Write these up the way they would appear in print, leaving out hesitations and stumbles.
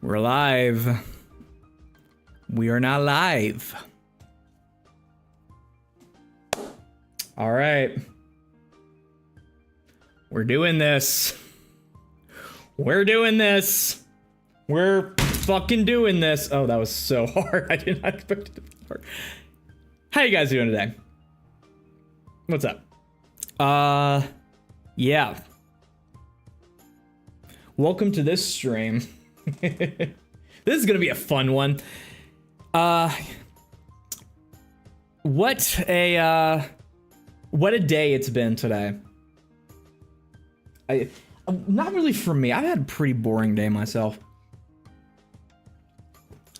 We're live. We are not live. All right. We're doing this. We're doing this. We're fucking doing this. Oh, that was so hard. I did not expect it to be hard. How you guys doing today? What's up? Yeah. Welcome to this stream. This is gonna be a fun one. What a day it's been today. Not really for me. I've had a pretty boring day myself.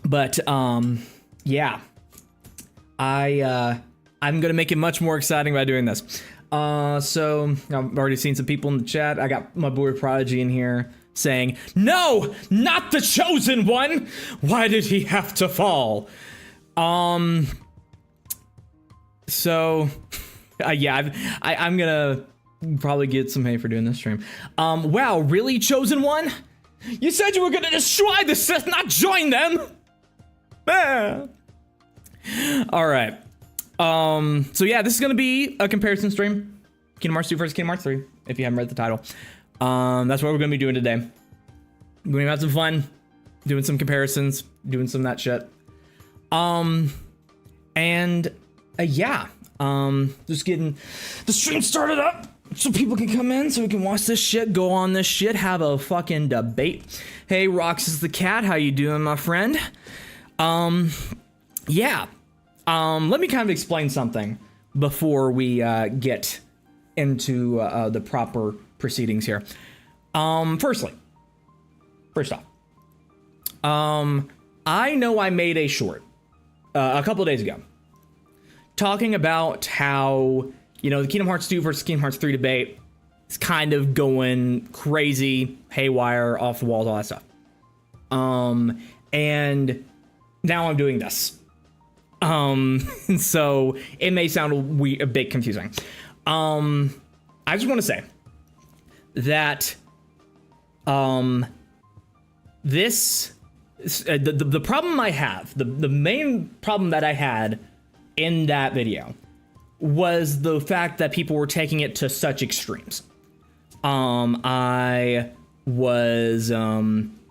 But yeah. I'm gonna make it much more exciting by doing this. So I've already seen some people in the chat. I got my boy Prodigy in here saying, "No, not the chosen one. Why did he have to fall?" So yeah, I'm gonna probably get some hate for doing this stream. Wow, really, chosen one? You said you were gonna destroy the Sith, not join them. Ah. All right. So yeah, this is gonna be a comparison stream. Kingdom Hearts 2 versus Kingdom Hearts 3, if you haven't read the title. That's what we're gonna be doing today. We're gonna have some fun, doing some comparisons, doing some of that shit. Yeah. Just getting the stream started up so people can come in, so we can watch this shit, go on this shit, have a fucking debate. Hey, Rox is the cat. How you doing, my friend? Yeah. Let me kind of explain something before we get into the proper proceedings here. First off, I know I made a short a couple of days ago talking about how, you know, the Kingdom Hearts 2 versus Kingdom Hearts 3 debate is kind of going crazy, haywire, off the walls, all that stuff. And now I'm doing this. So it may sound a bit confusing. I just want to say that the problem I have, the main problem that I had in that video was the fact that people were taking it to such extremes. I was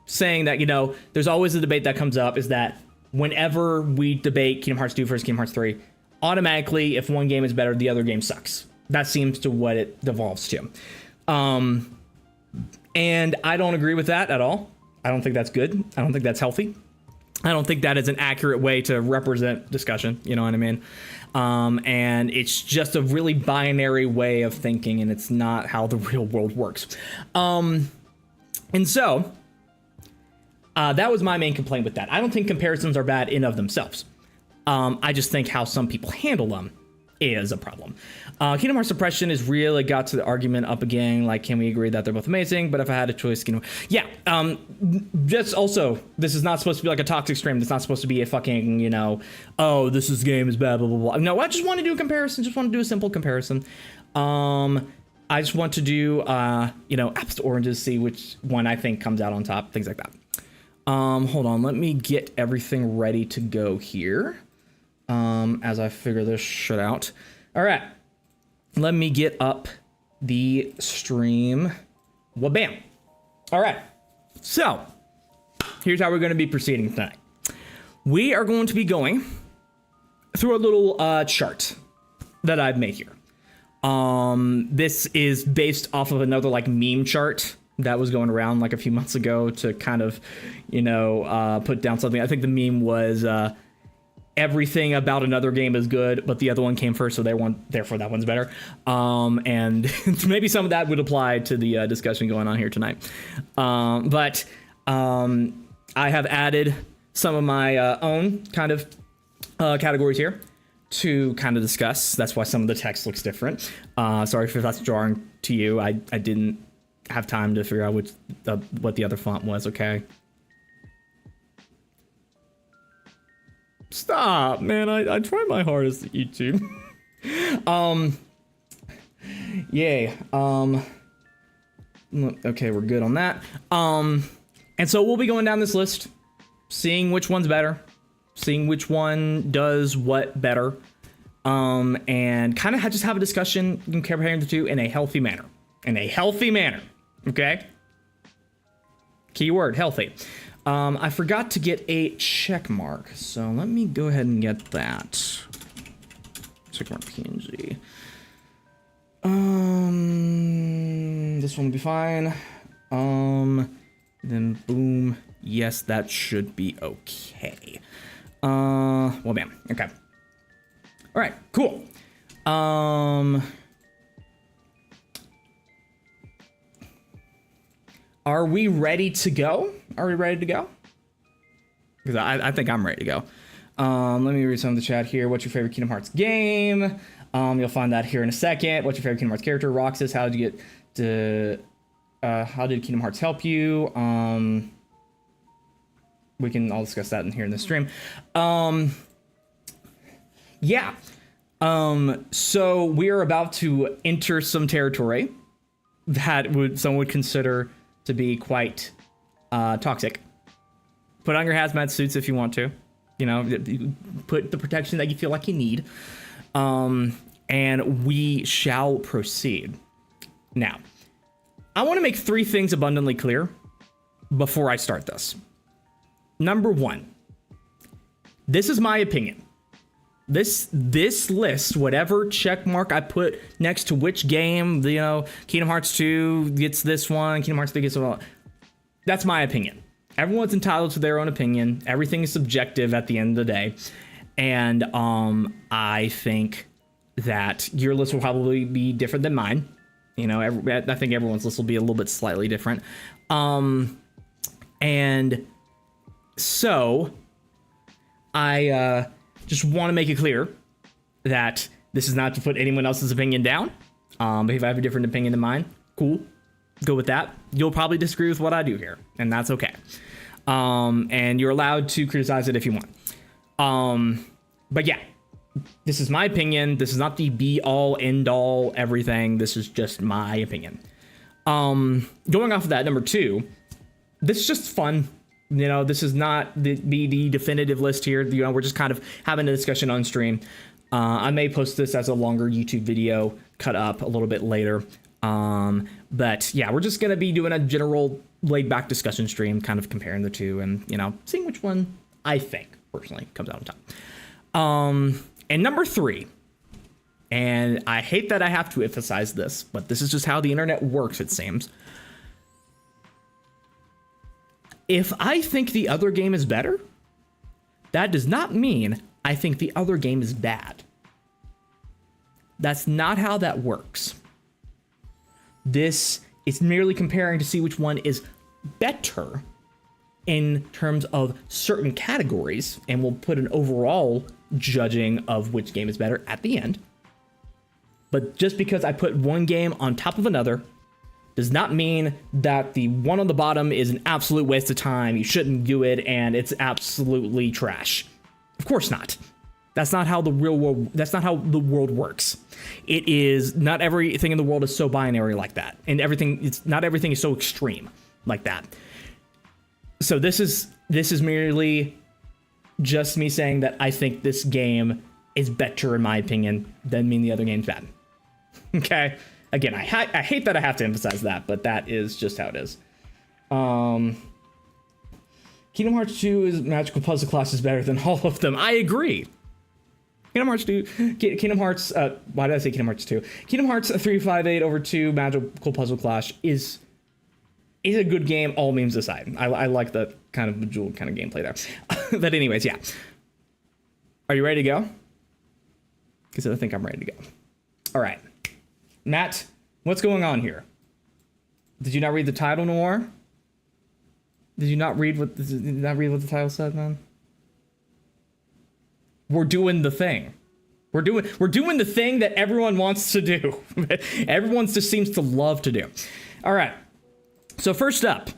saying that, you know, there's always a debate that comes up, is that whenever we debate Kingdom Hearts 2 versus Kingdom Hearts 3, automatically, if one game is better, the other game sucks. That seems to what it devolves to. And I don't agree with that at all. I don't think that's good. I don't think that's healthy. I don't think that is an accurate way to represent discussion. You know what I mean? And it's just a really binary way of thinking, and it's not how the real world works. And so that was my main complaint with that. I don't think comparisons are bad in of themselves. I just think how some people handle them is a problem. Kingdom Hearts Suppression is really got to the argument up again, like, can we agree that they're both amazing? But if I had a choice, you know, yeah. Just also, this is not supposed to be like a toxic stream. It's not supposed to be a fucking, you know, oh, this game is bad, blah, blah, blah. No, I just want to do a comparison. Just want to do a simple comparison. I just want to do, you know, apples to oranges, see which one I think comes out on top, things like that. Hold on, let me get everything ready to go here. As I figure this shit out. All right, let me get up the stream. Well, bam. All right, so here's how we're going to be proceeding tonight. We are going to be going through a little chart that I've made here. This is based off of another like meme chart that was going around like a few months ago to kind of, you know, put down something. I think the meme was everything about another game is good, but the other one came first, so therefore that one's better. And maybe some of that would apply to the discussion going on here tonight. But I have added some of my own kind of categories here to kind of discuss. That's why some of the text looks different. Sorry if that's jarring to you. I didn't have time to figure out what the other font was, okay? Stop, man. I try my hardest at YouTube. Yay. Okay, we're good on that. And so we'll be going down this list, seeing which one's better, seeing which one does what better, and kind of just have a discussion comparing the two in a healthy manner. In a healthy manner, okay? Keyword, healthy. I forgot to get a check mark, so let me go ahead and get that. Check mark PNG. This one will be fine. Then boom. Yes, that should be okay. Well, bam. Okay. All right, cool. Are we ready to go? Are we ready to go? Because I think I'm ready to go. Let me read some of the chat here. What's your favorite Kingdom Hearts game? You'll find that here in a second. What's your favorite Kingdom Hearts character? Roxas, how did you get to... how did Kingdom Hearts help you? We can all discuss that in here in the stream. Yeah. So we are about to enter some territory that someone would consider to be quite toxic. Put on your hazmat suits if you want to. You know, put the protection that you feel like you need. And we shall proceed. Now, I want to make 3 things abundantly clear before I start this. Number 1, this is my opinion. This list, whatever check mark I put next to which game, you know, Kingdom Hearts 2 gets this one, Kingdom Hearts 3 gets one, that's my opinion. Everyone's entitled to their own opinion. Everything is subjective at the end of the day. And I think that your list will probably be different than mine. You know, I think everyone's list will be a little bit slightly different. And so I just want to make it clear that this is not to put anyone else's opinion down. But if I have a different opinion than mine, cool. Go with that. You'll probably disagree with what I do here, and that's okay. And you're allowed to criticize it if you want. But yeah, this is my opinion. This is not the be all end all everything. This is just my opinion. Going off of that, number 2, this is just fun. You know, this is not the definitive list here. You know, we're just kind of having a discussion on stream. I may post this as a longer YouTube video cut up a little bit later. But yeah, we're just going to be doing a general laid back discussion stream, kind of comparing the two and, you know, seeing which one I think personally comes out on top. And number 3, and I hate that I have to emphasize this, but this is just how the internet works, it seems. If I think the other game is better, that does not mean I think the other game is bad. That's not how that works. This is merely comparing to see which one is better in terms of certain categories, and we'll put an overall judging of which game is better at the end. But just because I put one game on top of another does not mean that the one on the bottom is an absolute waste of time. You shouldn't do it, and it's absolutely trash. Of course not. That's not how the real world. That's not how the world works. It is not everything in the world is so binary like that, and not everything is so extreme like that. So this is merely just me saying that I think this game is better in my opinion than mean the other game's bad. Okay. Again, I hate that I have to emphasize that, but that is just how it is. Kingdom Hearts 2 is magical puzzle class is better than all of them. I agree. Kingdom Hearts 2, Kingdom Hearts, why did I say Kingdom Hearts 2? Kingdom Hearts 358 over 2 magical puzzle clash is a good game, all memes aside. I like the kind of bejeweled kind of gameplay there. But anyways, yeah. Are you ready to go? Because I think I'm ready to go. All right. Matt, what's going on here? Did you not read the title, Noir? Did you not read what the title said, man? We're doing the thing. We're doing the thing that everyone wants to do. Everyone just seems to love to do. All right. So first up,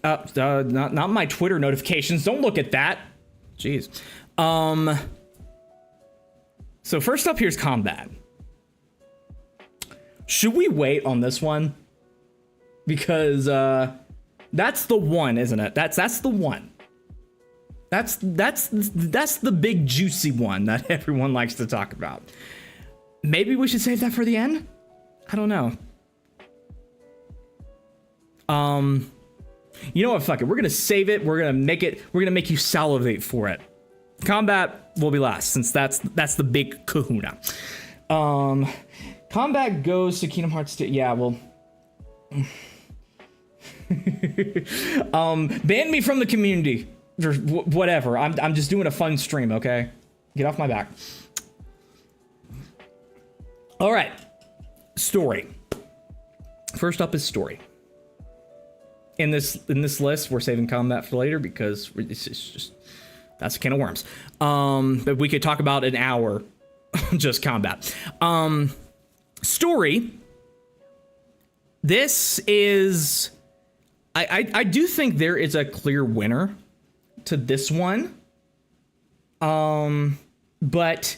not my Twitter notifications. Don't look at that. Jeez. So first up, here's combat. Should we wait on this one? Because That's the one, isn't it? That's the one. That's the big juicy one that everyone likes to talk about. Maybe we should save that for the end? I don't know. You know what? Fuck it. We're gonna save it. We're gonna make you salivate for it. Combat will be last, since that's the big kahuna. Combat goes to Kingdom Hearts 2. Yeah, well. Ban me from the community. Or whatever. I'm just doing a fun stream, okay? Get off my back. All right. Story. First up is story. In this list, we're saving combat for later because it's just that's a can of worms. But we could talk about an hour just combat. Story. This is I do think there is a clear winner to this one. But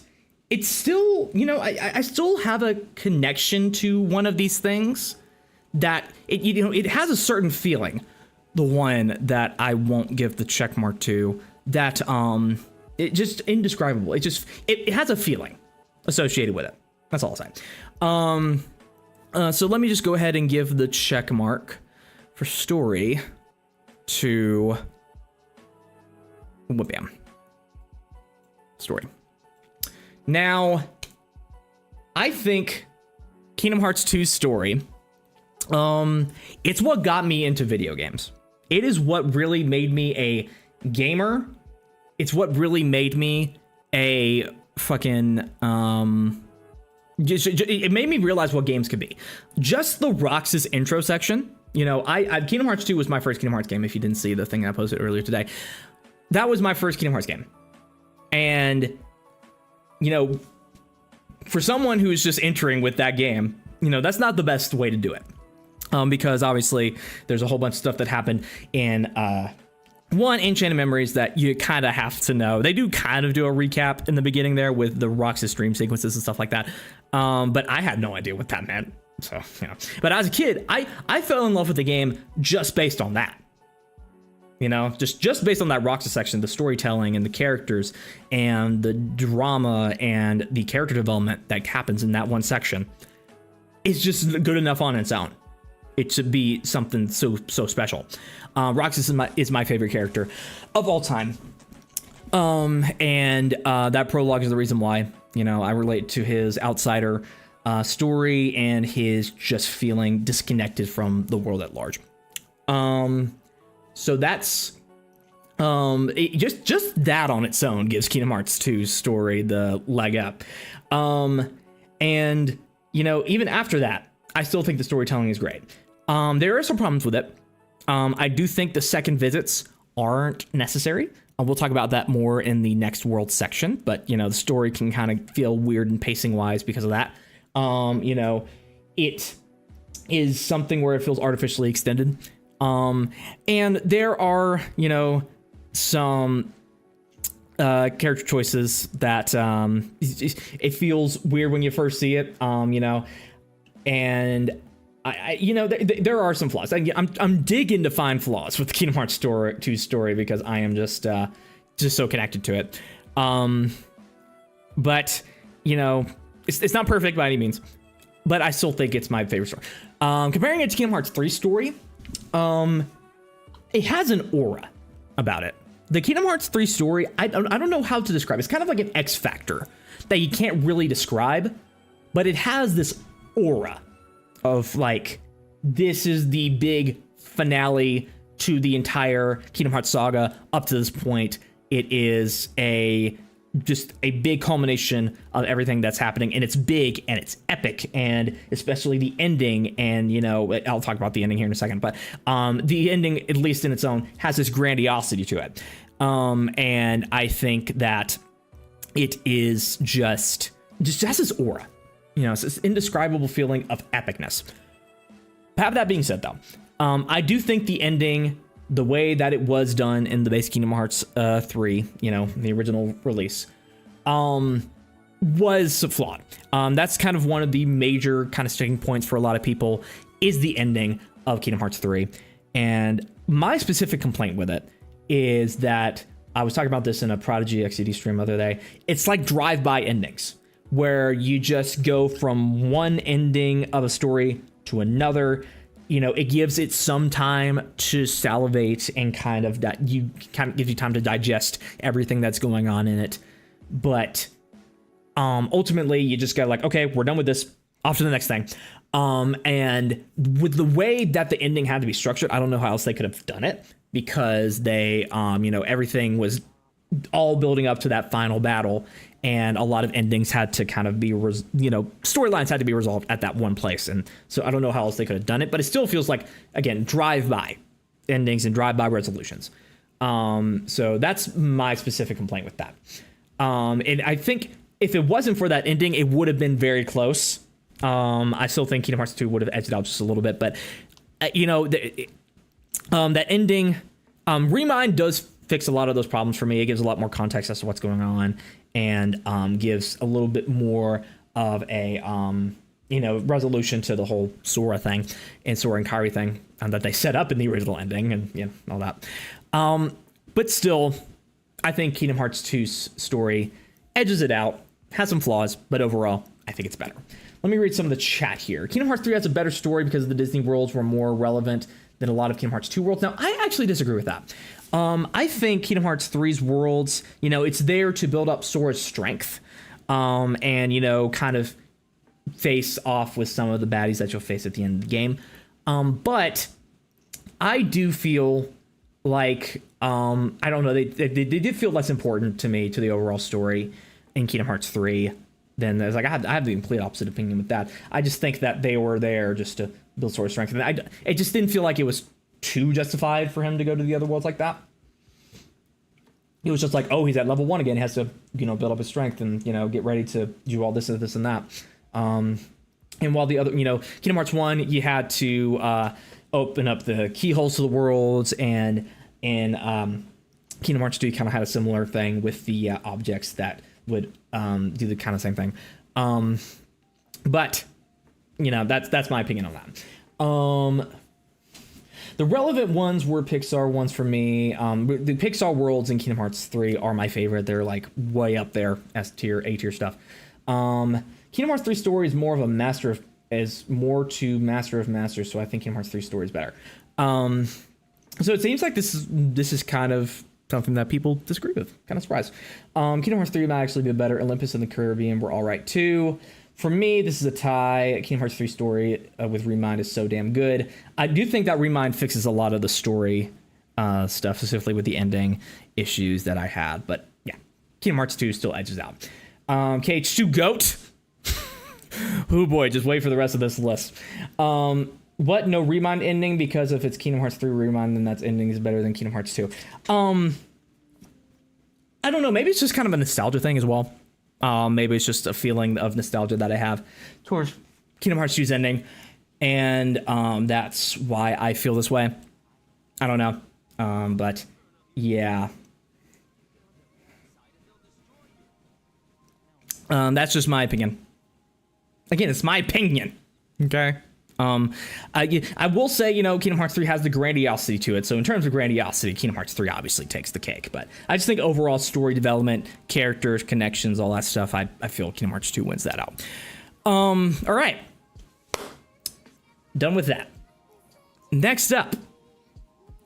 it's still, you know, I still have a connection to one of these things that it has a certain feeling. The one that I won't give the check mark to, that it just indescribable. It has a feeling associated with it. That's all I'll say. So let me just go ahead and give the check mark for story to bam. Story. Now, I think Kingdom Hearts 2's story, it's what got me into video games. It is what really made me a gamer. It's what really made me a fucking, it made me realize what games could be. Just the Roxas intro section, you know, Kingdom Hearts 2 was my first Kingdom Hearts game. If you didn't see the thing I posted earlier today, that was my first Kingdom Hearts game. And, you know, for someone who's just entering with that game, you know, that's not the best way to do it. Because obviously there's a whole bunch of stuff that happened in, Enchanted Memories that you kind of have to know. They do kind of do a recap in the beginning there with the Roxas stream sequences and stuff like that. But I had no idea what that meant. So, you know, but as a kid, I fell in love with the game just based on that. You know, just based on that Roxas section, the storytelling and the characters and the drama and the character development that happens in that one section. It's just good enough on its own. It should be something so special. Roxas is my favorite character of all time. And that prologue is the reason why, you know, I relate to his outsider story and his just feeling disconnected from the world at large. So that's just that on its own gives Kingdom Hearts 2's story the leg up. And you know, even after that, I still think the storytelling is great. There are some problems with it. I do think the second visits aren't necessary. We'll talk about that more in the next world section, but you know, the story can kind of feel weird and pacing wise because of that. You know, it is something where it feels artificially extended. And there are, you know, some character choices that it feels weird when you first see it, you know, and I you know, there are some flaws. I'm digging to find flaws with the Kingdom Hearts 2 story because I am just so connected to it. But you know, it's not perfect by any means, but I still think it's my favorite story. Comparing it to Kingdom Hearts 3 story, it has an aura about it. The Kingdom Hearts 3 story, I don't know how to describe it. It's kind of like an X factor that you can't really describe, but it has this aura of like, this is the big finale to the entire Kingdom Hearts saga. Up to this point, it is just a big culmination of everything that's happening, and it's big and it's epic, and especially the ending. And you know, I'll talk about the ending here in a second, but the ending, at least in its own, has this grandiosity to it. And I think that it is just has this aura, you know, it's this indescribable feeling of epicness. Have that being said, though, I do think the ending, the way that it was done in the base Kingdom Hearts 3, you know, the original release, was flawed. That's kind of one of the major kind of sticking points for a lot of people, is the ending of Kingdom Hearts 3. my specific complaint with it is that I was talking about this in a Prodigy XCD stream the other day. It's like drive-by endings where you just go from one ending of a story to another. You know, it gives it some time to salivate and kind of gives you time to digest everything that's going on in it. But ultimately, you just go like, okay, we're done with this. Off to the next thing. And with the way that the ending had to be structured, I don't know how else they could have done it, because they, everything was all building up to that final battle, and a lot of endings had to kind of be, storylines had to be resolved at that one place. And so I don't know how else they could have done it, but it still feels like, again, drive-by endings and drive-by resolutions. So that's my specific complaint with that. And I think if it wasn't for that ending, it would have been very close. I still think Kingdom Hearts 2 would have edged it out just a little bit, but that ending, Remind does fix a lot of those problems for me. It gives a lot more context as to what's going on, and gives a little bit more of a resolution to the whole Sora thing and Sora and Kairi thing that they set up in the original ending, and all that. But still, I think Kingdom Hearts 2's story edges it out, has some flaws, but overall, I think it's better. Let me read some of the chat here. Kingdom Hearts 3 has a better story because the Disney worlds were more relevant than a lot of Kingdom Hearts 2 worlds. Now, I actually disagree with that. I think Kingdom Hearts 3's worlds, it's there to build up Sora's strength, and, kind of face off with some of the baddies that you'll face at the end of the game. But I do feel like, I don't know, they did feel less important to me, to the overall story in Kingdom Hearts 3. Then there's like I have the complete opposite opinion with that. I just think that they were there just to build Sora's strength, and it just didn't feel like it was too justified for him to go to the other worlds like that. It was just like, oh, he's at level 1 again. He has to, build up his strength and get ready to do all this and this and that. And while the other, Kingdom Hearts 1, you had to open up the keyholes to the worlds, and Kingdom Hearts 2 kind of had a similar thing with the objects that would do the kind of same thing. But that's my opinion on that. The relevant ones were Pixar ones for me. The Pixar worlds in Kingdom Hearts 3 are my favorite. They're like way up there, S tier, A tier stuff. Kingdom Hearts 3 story is more of a master of masters, so I think Kingdom Hearts 3 story is better. So it seems like this is kind of something that people disagree with. Kind of surprised. Kingdom Hearts 3 might actually be better. Olympus and the Caribbean were all right too. For me, this is a tie. Kingdom Hearts 3 story with Remind is so damn good. I do think that Remind fixes a lot of the story stuff, specifically with the ending issues that I had. But yeah, Kingdom Hearts 2 still edges out. KH2 GOAT. Oh boy, just wait for the rest of this list. What? No Remind ending? Because if it's Kingdom Hearts 3 Remind, then that ending is better than Kingdom Hearts 2. I don't know. Maybe it's just kind of a nostalgia thing as well. Maybe it's just a feeling of nostalgia that I have towards Kingdom Hearts 2's ending. And that's why I feel this way. I don't know. But yeah. That's just my opinion. Again, it's my opinion. Okay. I will say, Kingdom Hearts 3 has the grandiosity to it. So in terms of grandiosity, Kingdom Hearts 3 obviously takes the cake. But I just think overall story development, characters, connections, all that stuff, I feel Kingdom Hearts 2 wins that out. All right. Done with that. Next up,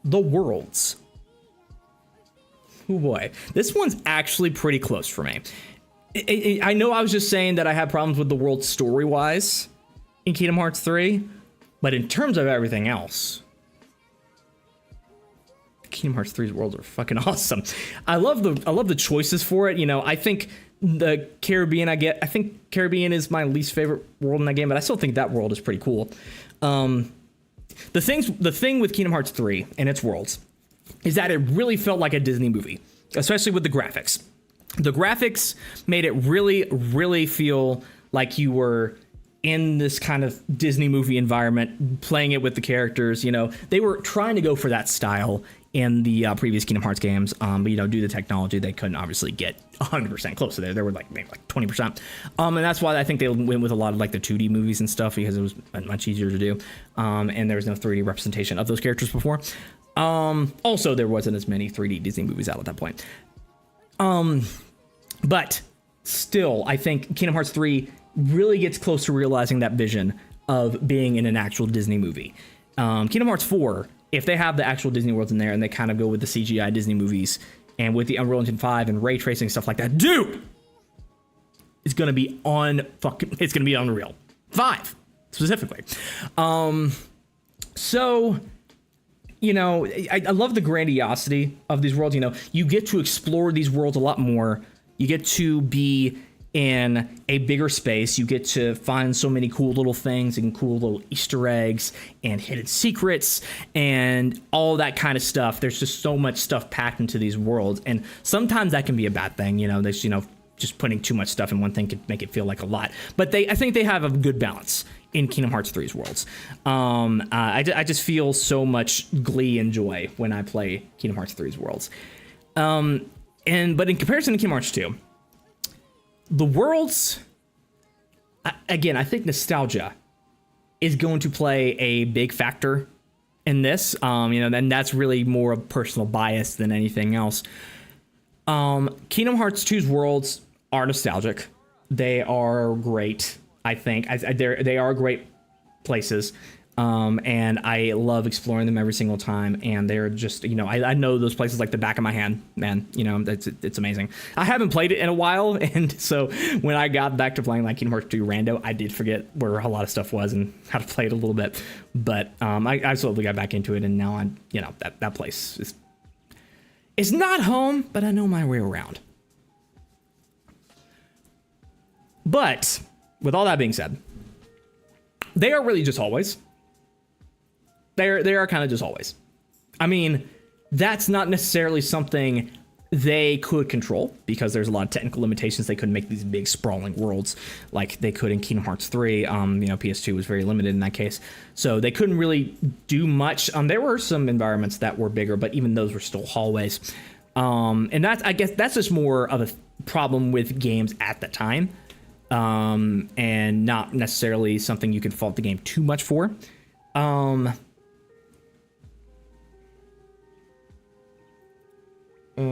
the worlds. Oh boy. This one's actually pretty close for me. I know I was just saying that I had problems with the world story-wise in Kingdom Hearts 3, but in terms of everything else, Kingdom Hearts 3's worlds are fucking awesome. I love the choices for it. I think the Caribbean I think Caribbean is my least favorite world in that game, but I still think that world is pretty cool. The thing with Kingdom Hearts 3 and its worlds is that it really felt like a Disney movie, especially with the graphics. The graphics made it really, really feel like you were in this kind of Disney movie environment, playing it with the characters. They were trying to go for that style in the previous Kingdom Hearts games, but due to the technology, they couldn't obviously get 100% close to there. They were maybe 20%, and that's why I think they went with a lot of the 2D movies and stuff, because it was much easier to do, and there was no 3D representation of those characters before. Also, there wasn't as many 3D Disney movies out at that point. But still, I think Kingdom Hearts 3 really gets close to realizing that vision of being in an actual Disney movie. Kingdom Hearts 4, if they have the actual Disney worlds in there and they kind of go with the CGI Disney movies and with the Unreal Engine 5 and ray tracing stuff like that, dude, it's gonna be it's gonna be Unreal 5 specifically. So, you know, I love the grandiosity of these worlds. You know, you get to explore these worlds a lot more. You get to be in a bigger space. You get to find so many cool little things and cool little Easter eggs and hidden secrets and all that kind of stuff. There's just so much stuff packed into these worlds, and sometimes that can be a bad thing. You know, there's, you know, just putting too much stuff in one thing could make it feel like a lot. But I think they have a good balance in Kingdom Hearts 3's worlds. I just feel so much glee and joy when I play Kingdom Hearts 3's worlds. But in comparison to Kingdom Hearts 2, the worlds, again, I think nostalgia is going to play a big factor in this. You know, and that's really more of personal bias than anything else. Kingdom Hearts 2's worlds are nostalgic. They are great, I think. They are great places. And I love exploring them every single time. And they're just, you know, I know those places like the back of my hand, man. You know, it's amazing. I haven't played it in a while. And so when I got back to playing like Kingdom Hearts 2 Rando, I did forget where a lot of stuff was and how to play it a little bit. But I slowly got back into it. And now I'm, you know, that place is, it's not home, but I know my way around. But with all that being said, they are really just always. They are kind of just always. I mean, that's not necessarily something they could control because there's a lot of technical limitations. They couldn't make these big sprawling worlds like they could in Kingdom Hearts 3. You know, PS2 was very limited in that case. So they couldn't really do much. There were some environments that were bigger, but even those were still hallways. And that's, I guess that's just more of a problem with games at the time. And not necessarily something you can fault the game too much for.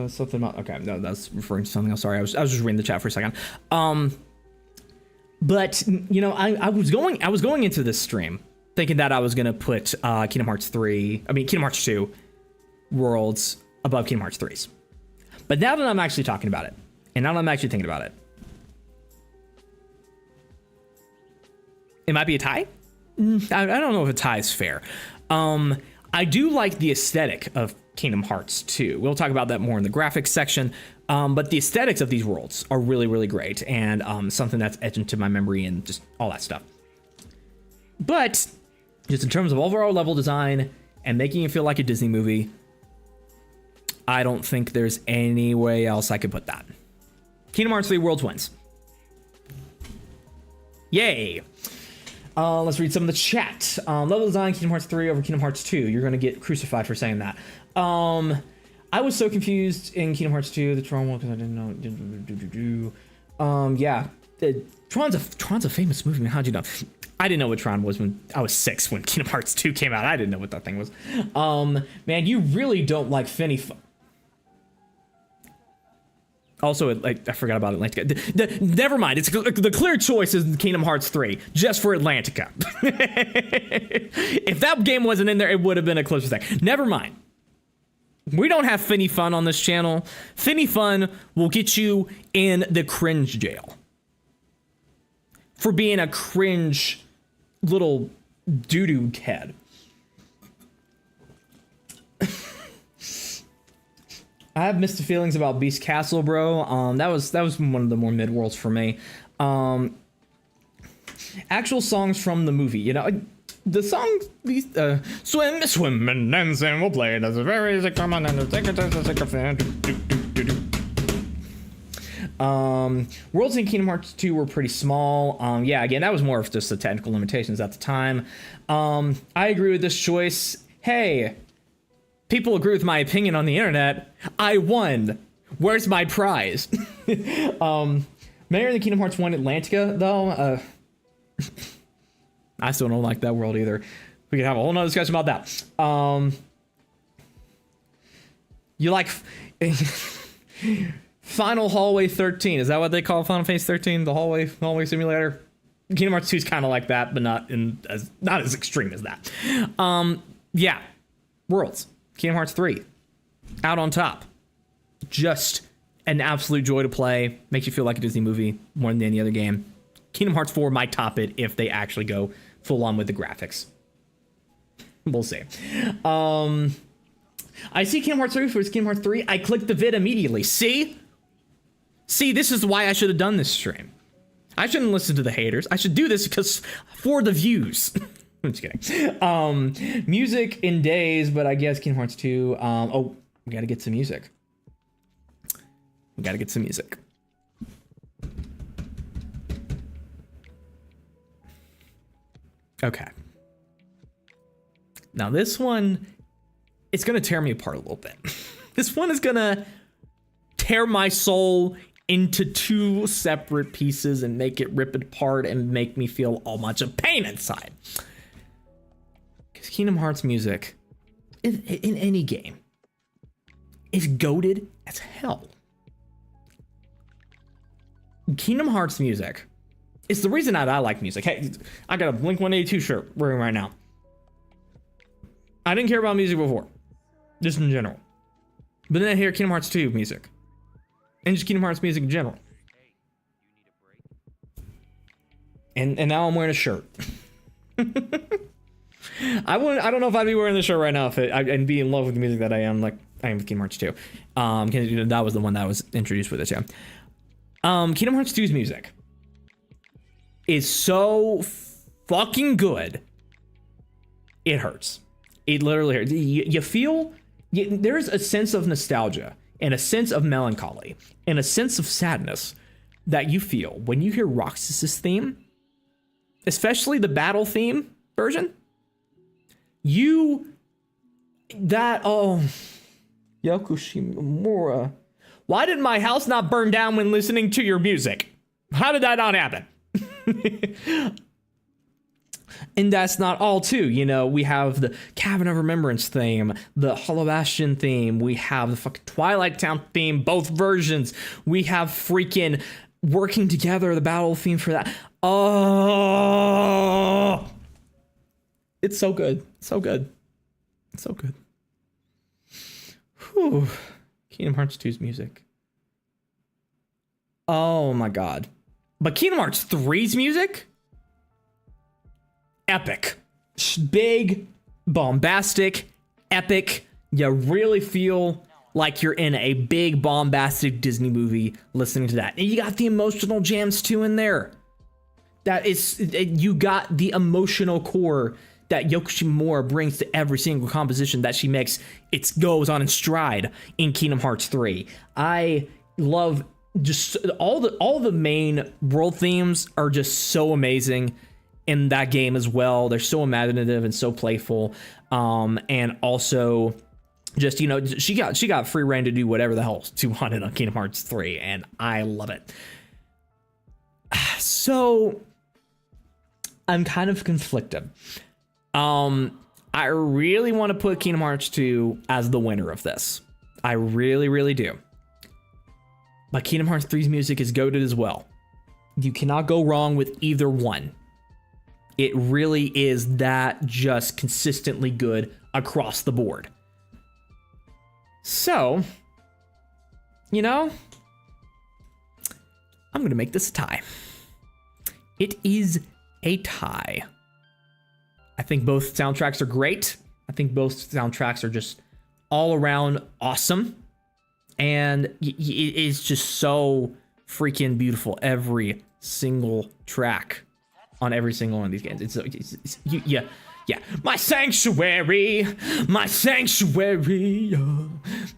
Something about, okay, no, that's referring to something else. Sorry, I was just reading the chat for a second. But you know, I was going into this stream thinking that I was gonna put Kingdom Hearts 2 worlds above Kingdom Hearts 3's. But now that I'm actually talking about it, and now that I'm actually thinking about it, it might be a tie. I don't know if a tie is fair. I do like the aesthetic of Kingdom Hearts 2. We'll talk about that more in the graphics section. But the aesthetics of these worlds are really, really great, and something that's etched into my memory and just all that stuff. But just in terms of overall level design and making it feel like a Disney movie, I don't think there's any way else I could put that. Kingdom Hearts 3 Worlds wins. Yay. Let's read some of the chat. Level design, Kingdom Hearts 3 over Kingdom Hearts 2. You're going to get crucified for saying that. I was so confused in Kingdom Hearts 2, the Tron one, because I didn't know. Yeah. Tron's a famous movie, man. How'd you know? I didn't know what Tron was when I was 6 when Kingdom Hearts 2 came out. I didn't know what that thing was. Man, you really don't like Finny. Also, I forgot about Atlantica. Never mind. It's the clear choice is Kingdom Hearts 3, just for Atlantica. If that game wasn't in there, it would have been a closer second. Never mind. We don't have Finny Fun on this channel. Finny Fun will get you in the cringe jail for being a cringe little doo-doo head. I have mixed feelings about Beast Castle, bro. That was one of the more mid worlds for me. Actual songs from the movie, you know, the song these swim and dancing. We'll play it as a very easy common and take it as a fan. Worlds in Kingdom Hearts 2 were pretty small. Yeah, again, that was more of just the technical limitations at the time. I agree with this choice. Hey, people agree with my opinion on the internet. I won. Where's my prize? Mayor in the Kingdom Hearts 1 Atlantica, though, I still don't like that world either. We could have a whole nother discussion about that. You like Final Hallway 13? Is that what they call Final Fantasy 13? The hallway simulator? Kingdom Hearts 2 is kind of like that, but not as extreme as that. Yeah, Worlds. Kingdom Hearts 3, out on top. Just an absolute joy to play. Makes you feel like a Disney movie more than any other game. Kingdom Hearts 4 might top it if they actually go full on with the graphics. We'll see. I see Kingdom Hearts 3 for Kingdom Hearts 3. I clicked the vid immediately. See, this is why I should have done this stream. I shouldn't listen to the haters. I should do this because for the views. I'm just kidding. Music in days, but I guess Kingdom Hearts 2. Oh, we gotta get some music. Okay. Now this one, it's gonna tear me apart a little bit. This one is gonna tear my soul into two separate pieces and make it rip it apart and make me feel all much of pain inside. Because Kingdom Hearts music, in any game, is goated as hell. Kingdom Hearts music, it's the reason that I like music. Hey, I got a Blink-182 shirt wearing right now. I didn't care about music before, just in general. But then I hear Kingdom Hearts 2 music. And just Kingdom Hearts music in general. And now I'm wearing a shirt. I don't know if I'd be wearing this shirt right now and be in love with the music that I am, like I am with Kingdom Hearts 2. That was the one that was introduced with it, yeah. Kingdom Hearts 2's music is so fucking good. It hurts. It literally hurts. You feel, there's a sense of nostalgia and a sense of melancholy and a sense of sadness that you feel when you hear Roxas's theme, especially the battle theme version. Yokoshimura. Why did my house not burn down when listening to your music? How did that not happen? And that's not all, too. You know, we have the Cavern of Remembrance theme, the Hollow Bastion theme. We have the fucking Twilight Town theme, both versions. We have freaking Working Together, the battle theme for that. Oh, it's so good. So good. So good. Whew. Kingdom Hearts 2's music. Oh my God. But Kingdom Hearts 3's music? Epic. Big, bombastic, epic. You really feel like you're in a big, bombastic Disney movie listening to that. And you got the emotional jams too in there. You got the emotional core that Yoko Shimomura brings to every single composition that she makes. It goes on in stride in Kingdom Hearts 3. I love just all the main world themes are just so amazing in that game as well. They're so imaginative and so playful. And also just, you know, she got free reign to do whatever the hell she wanted on Kingdom Hearts 3, and I love it. So I'm kind of conflicted. I really want to put Kingdom Hearts 2 as the winner of this. I really, really do. But Kingdom Hearts 3's music is goated as well. You cannot go wrong with either one. It really is that just consistently good across the board. So, you know, I'm going to make this a tie. It is a tie. I think both soundtracks are great. I think both soundtracks are just all around awesome. And it's just so freaking beautiful. Every single track on every single one of these games. Yeah. My sanctuary.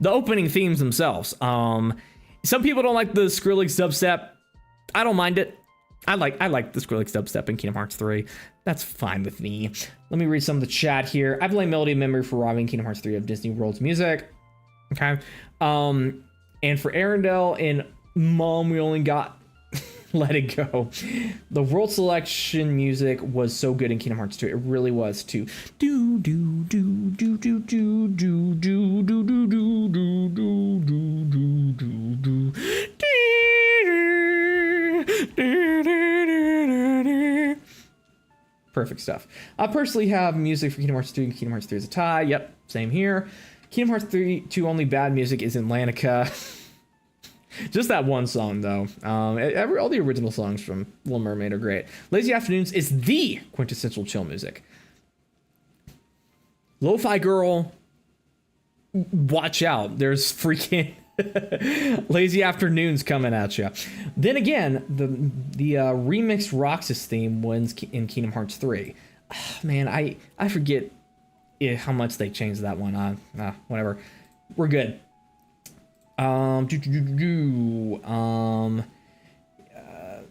The opening themes themselves. Some people don't like the Skrillex dubstep. I don't mind it. I like the Skrillex dubstep in Kingdom Hearts 3. That's fine with me. Let me read some of the chat here. I blame Melody and Memory for robbing Kingdom Hearts 3 of Disney World's music. Okay. And for Arendelle and Mom, we only got Let It Go. The world selection music was so good in Kingdom Hearts 2. It really was too. Do do do do do do do do do do do do perfect stuff. I personally have music for Kingdom Hearts 2 and Kingdom Hearts 3 is a tie. Yep, same here. Kingdom Hearts 2 only bad music is Atlantica. Just that one song, though. All the original songs from Little Mermaid are great. Lazy Afternoons is the quintessential chill music. Lo-Fi Girl, watch out. There's freaking Lazy Afternoons coming at you. Then again, the remixed Roxas theme wins in Kingdom Hearts 3. Man, I forget how much they changed that one. Whatever. We're good. And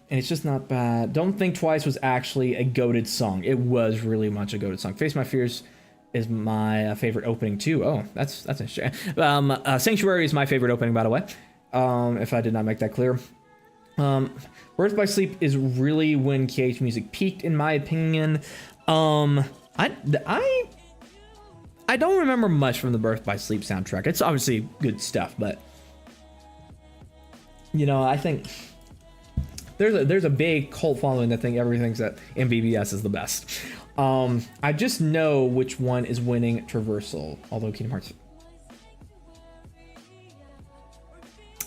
it's just not bad. Don't Think Twice was actually a goated song. It was really much a goated song. Face My Fears is my favorite opening too. Oh, that's interesting. Sanctuary is my favorite opening, by the way. If I did not make that clear. Birth by Sleep is really when KH music peaked, in my opinion. I don't remember much from the Birth by Sleep soundtrack. It's obviously good stuff, but you know, I think there's a big cult following that everything that MVBS is the best. I just know which one is winning Traversal, although Kingdom Hearts.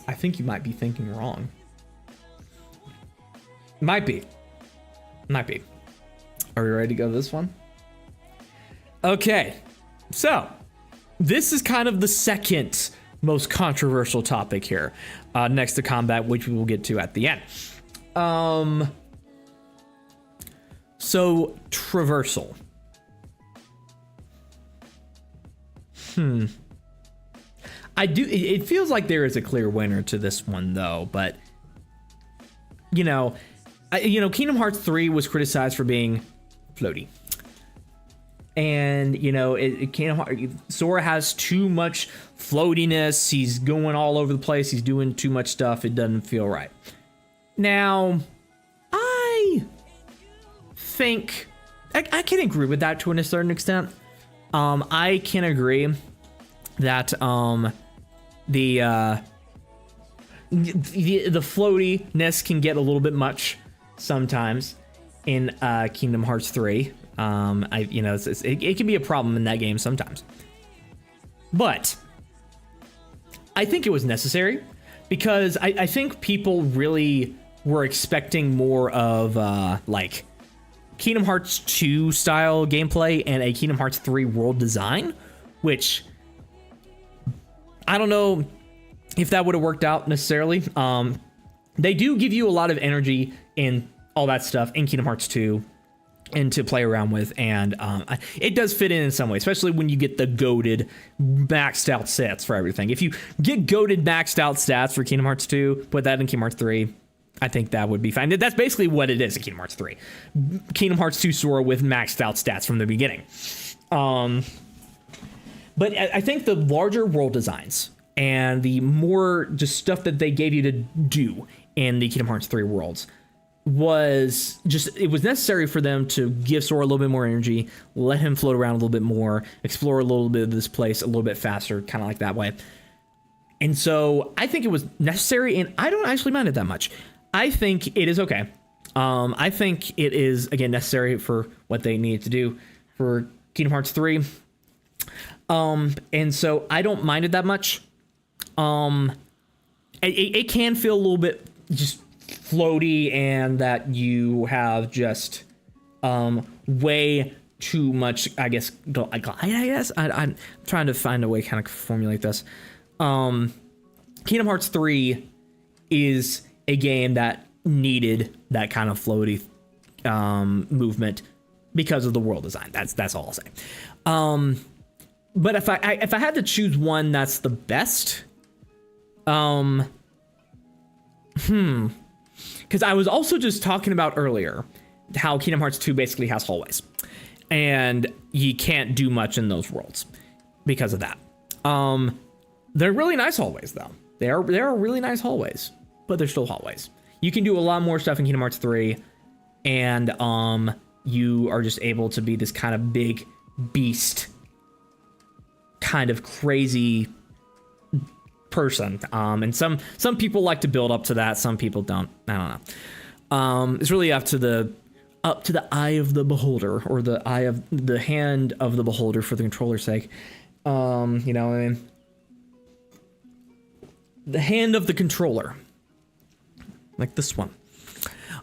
I think you might be thinking wrong. Might be. Are we ready to go to this one? Okay, so this is kind of the second most controversial topic here, next to combat, which we will get to at the end. So Traversal. It feels like there is a clear winner to this one, though, but Kingdom Hearts 3 was criticized for being floaty. And, Sora has too much floatiness. He's going all over the place. He's doing too much stuff. It doesn't feel right. Now, I think I can agree with that to a certain extent. I can agree that the floatiness can get a little bit much sometimes in Kingdom Hearts 3. It can be a problem in that game sometimes, but I think it was necessary because I think people really were expecting more of like Kingdom Hearts 2 style gameplay and a Kingdom Hearts 3 world design, which I don't know if that would have worked out necessarily. They do give you a lot of energy and all that stuff in Kingdom Hearts 2 and to play around with, and it does fit in some way, especially when you get the goated maxed out sets for everything. If you get goated maxed out stats for Kingdom Hearts 2, put that in Kingdom Hearts 3, I think that would be fine. That's basically what it is in Kingdom Hearts 3. Kingdom Hearts 2 Sora with maxed out stats from the beginning. But I think the larger world designs and the more just stuff that they gave you to do in the Kingdom Hearts 3 worlds was necessary for them to give Sora a little bit more energy, let him float around a little bit more, explore a little bit of this place a little bit faster, kind of like that way. And so I think it was necessary, and I don't actually mind it that much. I think it is okay. I think it is, again, necessary for what they needed to do for Kingdom Hearts 3. And so I don't mind it that much. It can feel a little bit just floaty, and that you have just way too much, I guess. I'm trying to find a way to kind of formulate this. Kingdom Hearts 3 is a game that needed that kind of floaty movement because of the world design. That's all I'll say. But if I had to choose one that's the best, because I was also just talking about earlier how Kingdom Hearts 2 basically has hallways, and you can't do much in those worlds because of that. They're really nice hallways, though. They are really nice hallways, but they're still hallways. You can do a lot more stuff in Kingdom Hearts 3, and you are just able to be this kind of big beast, kind of crazy person. And some people like to build up to that. Some people don't. I don't know. It's really up to the up to the eye of the beholder, or the hand of the beholder, for the controller's sake. You know what I mean? The hand of the controller, like this one.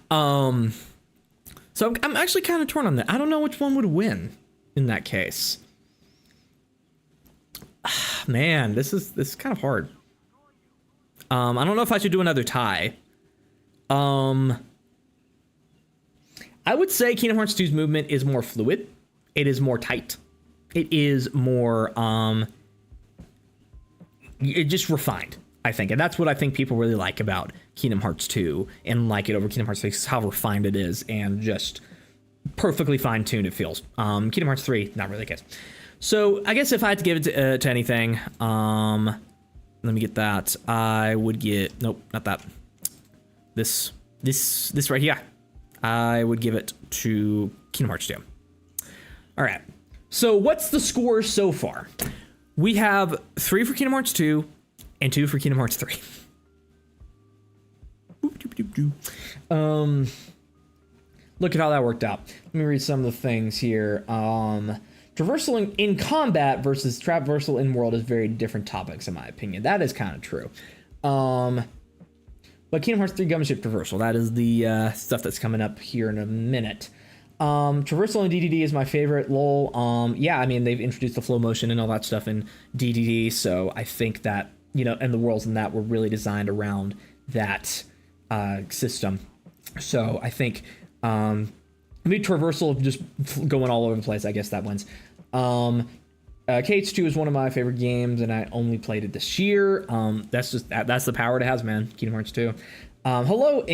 So I'm actually kind of torn on that. I don't know which one would win in that case. Man, this is kind of hard. I don't know if I should do another tie. I would say Kingdom Hearts 2's movement is more fluid. It is more tight. It is more it just refined, I think. And that's what I think people really like about Kingdom Hearts 2 and like it over Kingdom Hearts 3, is how refined it is and just perfectly fine-tuned it feels. Kingdom Hearts 3, not really the case. So I guess if I had to give it to anything, let me get that. I would get, nope, not that. This right here. I would give it to Kingdom Hearts 2. All right. So what's the score so far? We have 3 for Kingdom Hearts 2 and 2 for Kingdom Hearts 3. Look at how that worked out. Let me read some of the things here. Traversal in combat versus traversal in world is very different topics, in my opinion. That is kind of true. But Kingdom Hearts 3 Gunship Traversal, that is the stuff that's coming up here in a minute. Traversal in DDD is my favorite. Lol. Yeah, I mean, they've introduced the flow motion and all that stuff in DDD, so I think that, you know, and the worlds in that were really designed around that system. So I think maybe traversal just going all over the place, I guess that wins. KH2 is one of my favorite games, and I only played it this year. That's the power it has, man. Kingdom Hearts 2. Hello,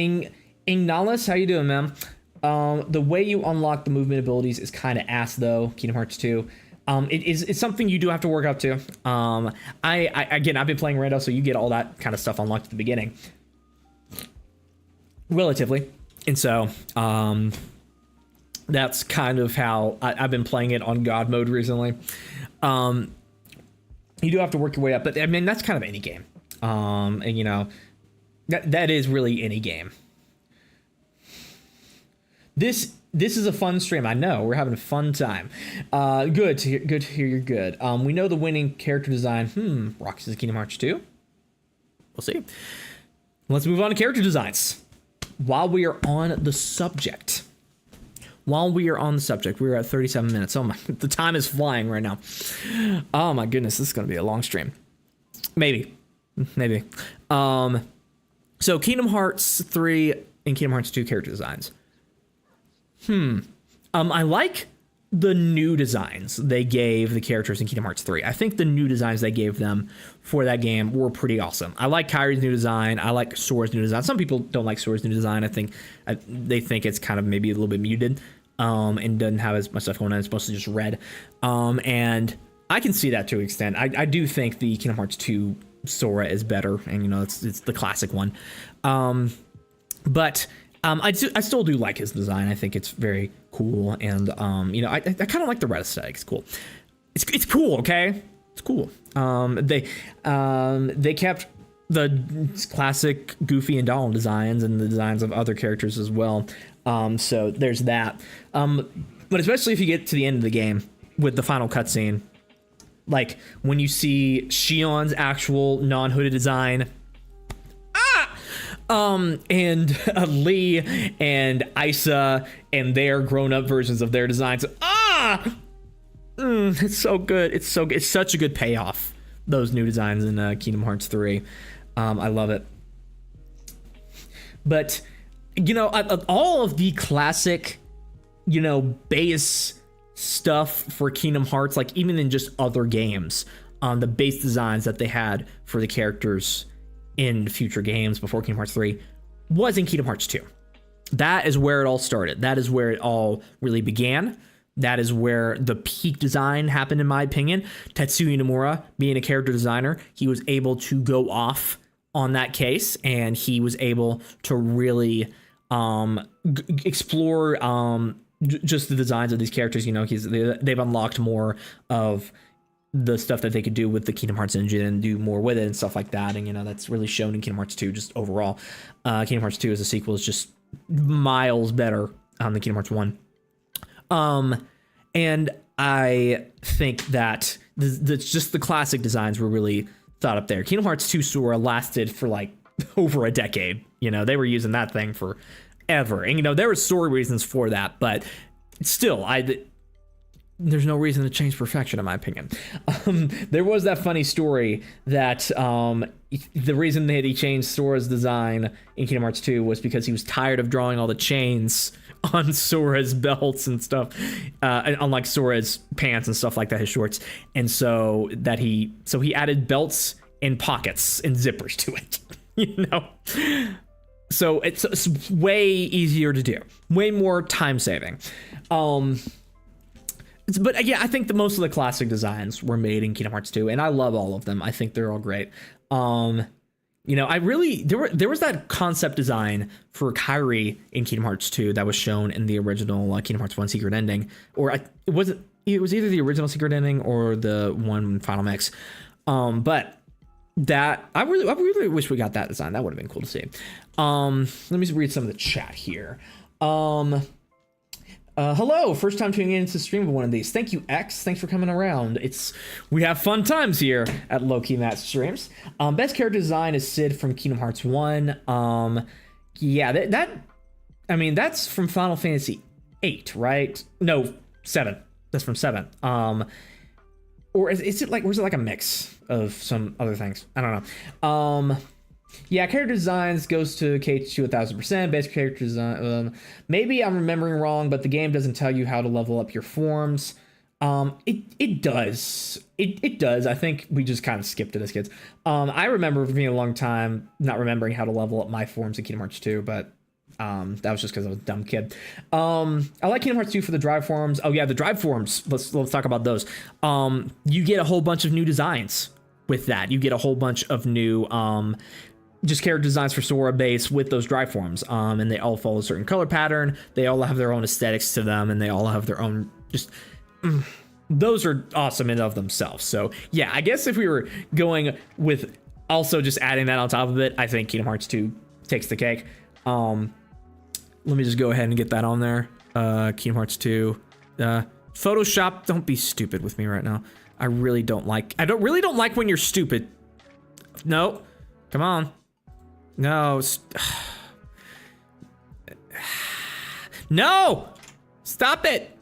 Ignalis. How you doing, man? The way you unlock the movement abilities is kind of ass, though. Kingdom Hearts 2. It's something you do have to work up to. Again, I've been playing Rando, so you get all that kind of stuff unlocked at the beginning, relatively, and so that's kind of how I've been playing it on God mode recently. You do have to work your way up, but I mean, that's kind of any game. And you know, that is really any game. This is a fun stream. I know we're having a fun time. Good to hear you're good. We know the winning character design. Roxy's Kingdom Hearts 2. We'll see. Let's move on to character designs. While we are on the subject, we're at 37 minutes. Oh my, the time is flying right now. Oh my goodness, this is going to be a long stream. Maybe. So Kingdom Hearts 3 and Kingdom Hearts 2 character designs. I like the new designs they gave the characters in Kingdom Hearts 3. I think the new designs they gave them for that game were pretty awesome. I like Kyrie's new design. I like Sora's new design. Some people don't like Sora's new design. I think they think it's kind of maybe a little bit muted, and doesn't have as much stuff going on. It's mostly just red. And I can see that to an extent. I do think the Kingdom Hearts 2 Sora is better, and you know, it's the classic one. But I still do like his design. I think it's very cool, and you know, I kind of like the red aesthetic. It's cool. It's cool. Okay, it's cool. They kept the classic Goofy and Donald designs and the designs of other characters as well. So there's that. But especially if you get to the end of the game with the final cutscene, like when you see Shion's actual non-hooded design. And Lee and Isa and their grown-up versions of their designs. It's so good. It's so good. It's such a good payoff, those new designs in Kingdom Hearts 3. I love it. But, you know, all of the classic, you know, base stuff for Kingdom Hearts, like even in just other games, the base designs that they had for the characters in future games before Kingdom Hearts 3 was in Kingdom Hearts 2. That is where it all started. That is where it all really began. That is where the peak design happened, in my opinion. Tetsuya Nomura, being a character designer, he was able to go off on that case, and he was able to really explore just the designs of these characters. You know, they've unlocked more of the stuff that they could do with the Kingdom Hearts engine and do more with it and stuff like that. And, you know, that's really shown in Kingdom Hearts 2 just overall. Kingdom Hearts 2 as a sequel is just miles better the Kingdom Hearts 1. And I think that just the classic designs were really thought up there. Kingdom Hearts 2 Sora lasted for like over a decade. You know, they were using that thing for ever. And, you know, there were story reasons for that, but still, there's no reason to change perfection, in my opinion. There was that funny story that the reason that he changed Sora's design in Kingdom Hearts 2 was because he was tired of drawing all the chains on Sora's belts and stuff, on like Sora's pants and stuff like that, his shorts. And so he added belts and pockets and zippers to it, you know? So it's way easier to do, way more time saving. But yeah, I think that most of the classic designs were made in Kingdom Hearts 2, and I love all of them. I think they're all great. You know, there was that concept design for Kairi in Kingdom Hearts 2 that was shown in the original Kingdom Hearts 1 Secret Ending, or it was either the original Secret Ending or the one Final Mix. But that I really wish we got that design. That would have been cool to see. Let me read some of the chat here. Hello, first time tuning in to stream of one of these. Thank you, X. Thanks for coming around. We have fun times here at lowkeymatt streams. Best character design is Sid from Kingdom Hearts 1. Yeah, that's from Final Fantasy 8, right? No, 7. That's from 7. Or is it like a mix of some other things? I don't know. Yeah, character designs goes to KH2 1000%. Best character design. Maybe I'm remembering wrong, but the game doesn't tell you how to level up your forms. It does. It does. I think we just kind of skipped it as kids. I remember for being a long time not remembering how to level up my forms in Kingdom Hearts 2, but that was just because I was a dumb kid. I like Kingdom Hearts 2 for the drive forms. Oh yeah, the drive forms. Let's talk about those. You get a whole bunch of new designs with that. You get a whole bunch of new just character designs for Sora base with those drive forms, and they all follow a certain color pattern. They all have their own aesthetics to them, and they all have their own those are awesome in and of themselves. So yeah, I guess if we were going with also just adding that on top of it, I think Kingdom Hearts 2 takes the cake. Let me just go ahead and get that on there. Kingdom Hearts 2. Photoshop, don't be stupid with me right now. I really don't like when you're stupid. No, come on. No. No! Stop it!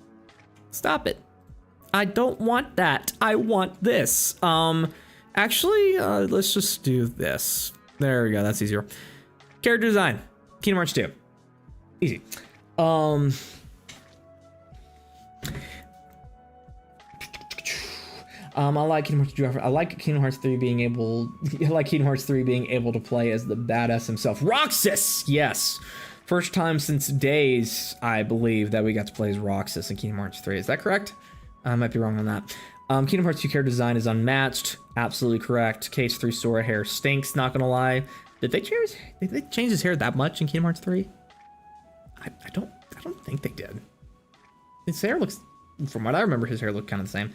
Stop it. I don't want that. I want this. Actually, let's just do this. There we go. That's easier. Character design. Kingdom Hearts 2. Easy. I like Kingdom Hearts 2. I like Kingdom Hearts 3 being able. I like Kingdom Hearts 3 being able to play as the badass himself, Roxas. Yes, first time since days, I believe, that we got to play as Roxas in Kingdom Hearts 3. Is that correct? I might be wrong on that. Kingdom Hearts 2 character design is unmatched. Absolutely correct. KH3 Sora hair stinks. Not gonna lie. Did they change his hair that much in Kingdom Hearts 3? I don't think they did. His hair looks, from what I remember, his hair looked kind of the same.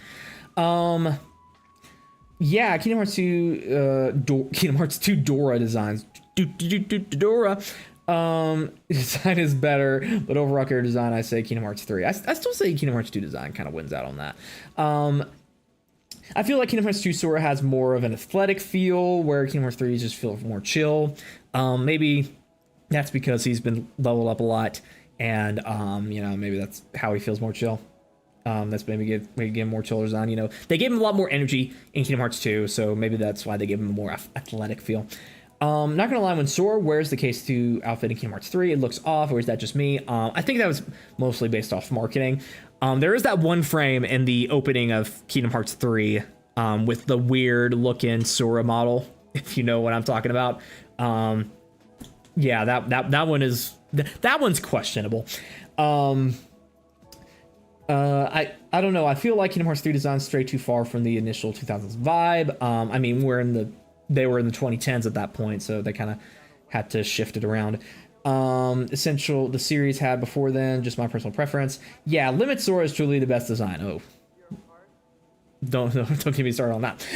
Yeah, Kingdom Hearts 2 Kingdom Hearts 2 Dora designs. Dora design is better, but overall character design, I say Kingdom Hearts 3. I still say Kingdom Hearts 2 design kind of wins out on that. I feel like Kingdom Hearts 2 Sora has more of an athletic feel, where Kingdom Hearts 3 just feels more chill. Maybe that's because he's been leveled up a lot, and you know, maybe that's how he feels more chill. That's maybe give him more chill design. You know, they gave him a lot more energy in Kingdom Hearts 2, so maybe that's why they give him a more athletic feel. Not gonna lie, when Sora wears the KH2 outfit in Kingdom Hearts 3, it looks off, or is that just me? I think that was mostly based off marketing. There is that one frame in the opening of Kingdom Hearts 3 with the weird looking Sora model, if you know what I'm talking about. Yeah, that one is, that one's questionable. I don't know. I feel like Kingdom Hearts 3 design stray too far from the initial 2000s vibe. I mean, they were in the 2010s at that point, so they kind of had to shift it around. Essential the series had before then, just my personal preference. Yeah, Limit Sora is truly the best design. Oh, don't get me started on that.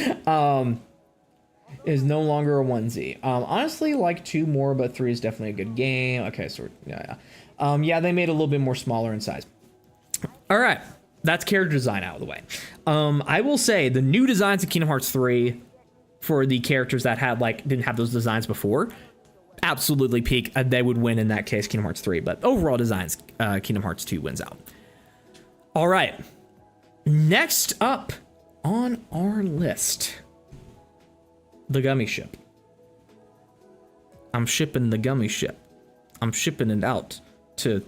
is no longer a onesie. Honestly, like 2 more, but 3 is definitely a good game. Okay, so yeah. Yeah, they made it a little bit more smaller in size. All right, that's character design out of the way. I will say the new designs of Kingdom Hearts 3 for the characters that had didn't have those designs before, absolutely peak. They would win in that case, Kingdom Hearts 3. But overall designs, Kingdom Hearts 2 wins out. All right, next up on our list, the gummy ship. I'm shipping the gummy ship. I'm shipping it out to.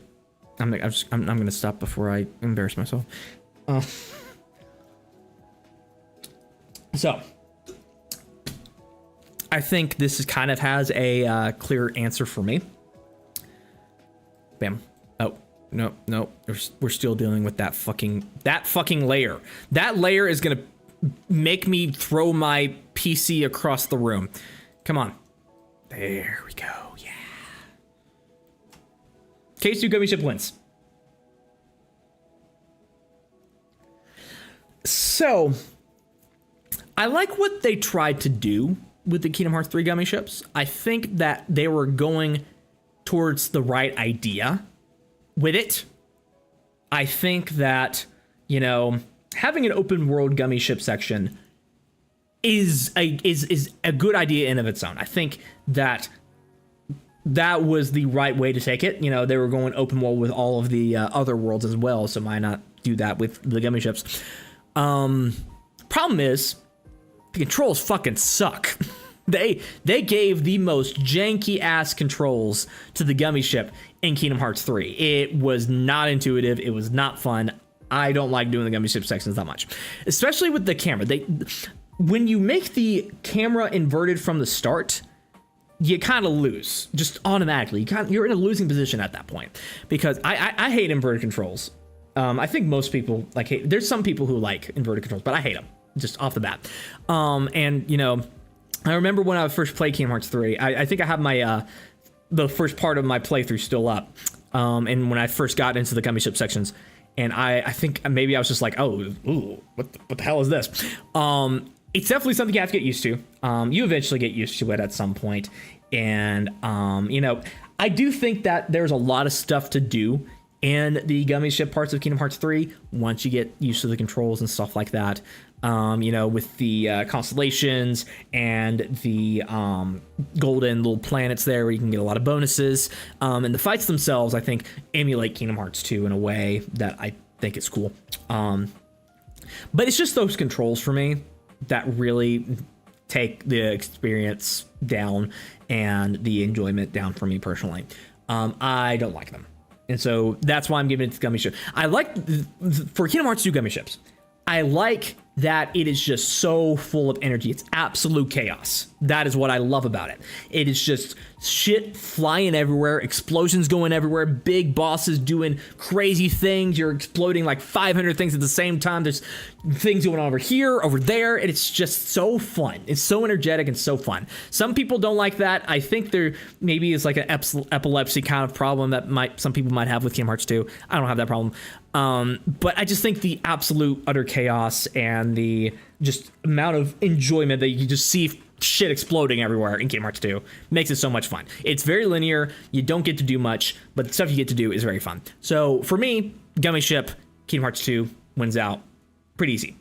I'm gonna stop before I embarrass myself. So, I think this is kind of has a clear answer for me. Bam. Oh no, we're still dealing with that fucking layer. That layer is gonna make me throw my PC across the room. Come on. There we go. Yeah. K2 gummy ship wins. So, I like what they tried to do with the Kingdom Hearts 3 gummy ships. I think that they were going towards the right idea with it. I think that, having an open world gummy ship section is a good idea in of its own. I think that was the right way to take it. They were going open world with all of the other worlds as well, so why not do that with the gummy ships? Problem is, the controls fucking suck. They gave the most janky ass controls to the gummy ship in Kingdom Hearts 3. It was not intuitive. It was not fun. I don't like doing the gummy ship sections that much, especially with the camera. When you make the camera inverted from the start, you kind of lose just automatically. You're in a losing position at that point, because I hate inverted controls. I think most people hate. There's some people who like inverted controls, but I hate them just off the bat. I remember when I first played Kingdom Hearts 3. I think I have my the first part of my playthrough still up. And when I first got into the gummy ship sections, and I think maybe I was just like, oh, ooh, what the hell is this? It's definitely something you have to get used to. You eventually get used to it at some point. And, I do think that there's a lot of stuff to do in the gummy ship parts of Kingdom Hearts 3 once you get used to the controls and stuff like that. With the constellations and the golden little planets there where you can get a lot of bonuses. And the fights themselves, I think, emulate Kingdom Hearts 2 in a way that I think is cool. But it's just those controls for me that really take the experience down and the enjoyment down for me personally. I don't like them. And so that's why I'm giving it to gummy ship. I like, for Kingdom Hearts 2 gummy ships, I like that it is just so full of energy. It's absolute chaos. That is what I love about it. It is just shit flying everywhere, explosions going everywhere, big bosses doing crazy things. You're exploding like 500 things at the same time. There's things going on over here, over there, and it's just so fun. It's so energetic and so fun. Some people don't like that. I think there maybe is like an epilepsy kind of problem that some people might have with Kingdom Hearts 2. I don't have that problem. But I just think the absolute utter chaos and the just amount of enjoyment that you just see shit exploding everywhere in Kingdom Hearts 2 makes it so much fun. It's very linear. You don't get to do much, but the stuff you get to do is very fun. So for me, gummy ship, Kingdom Hearts 2 wins out. Pretty easy.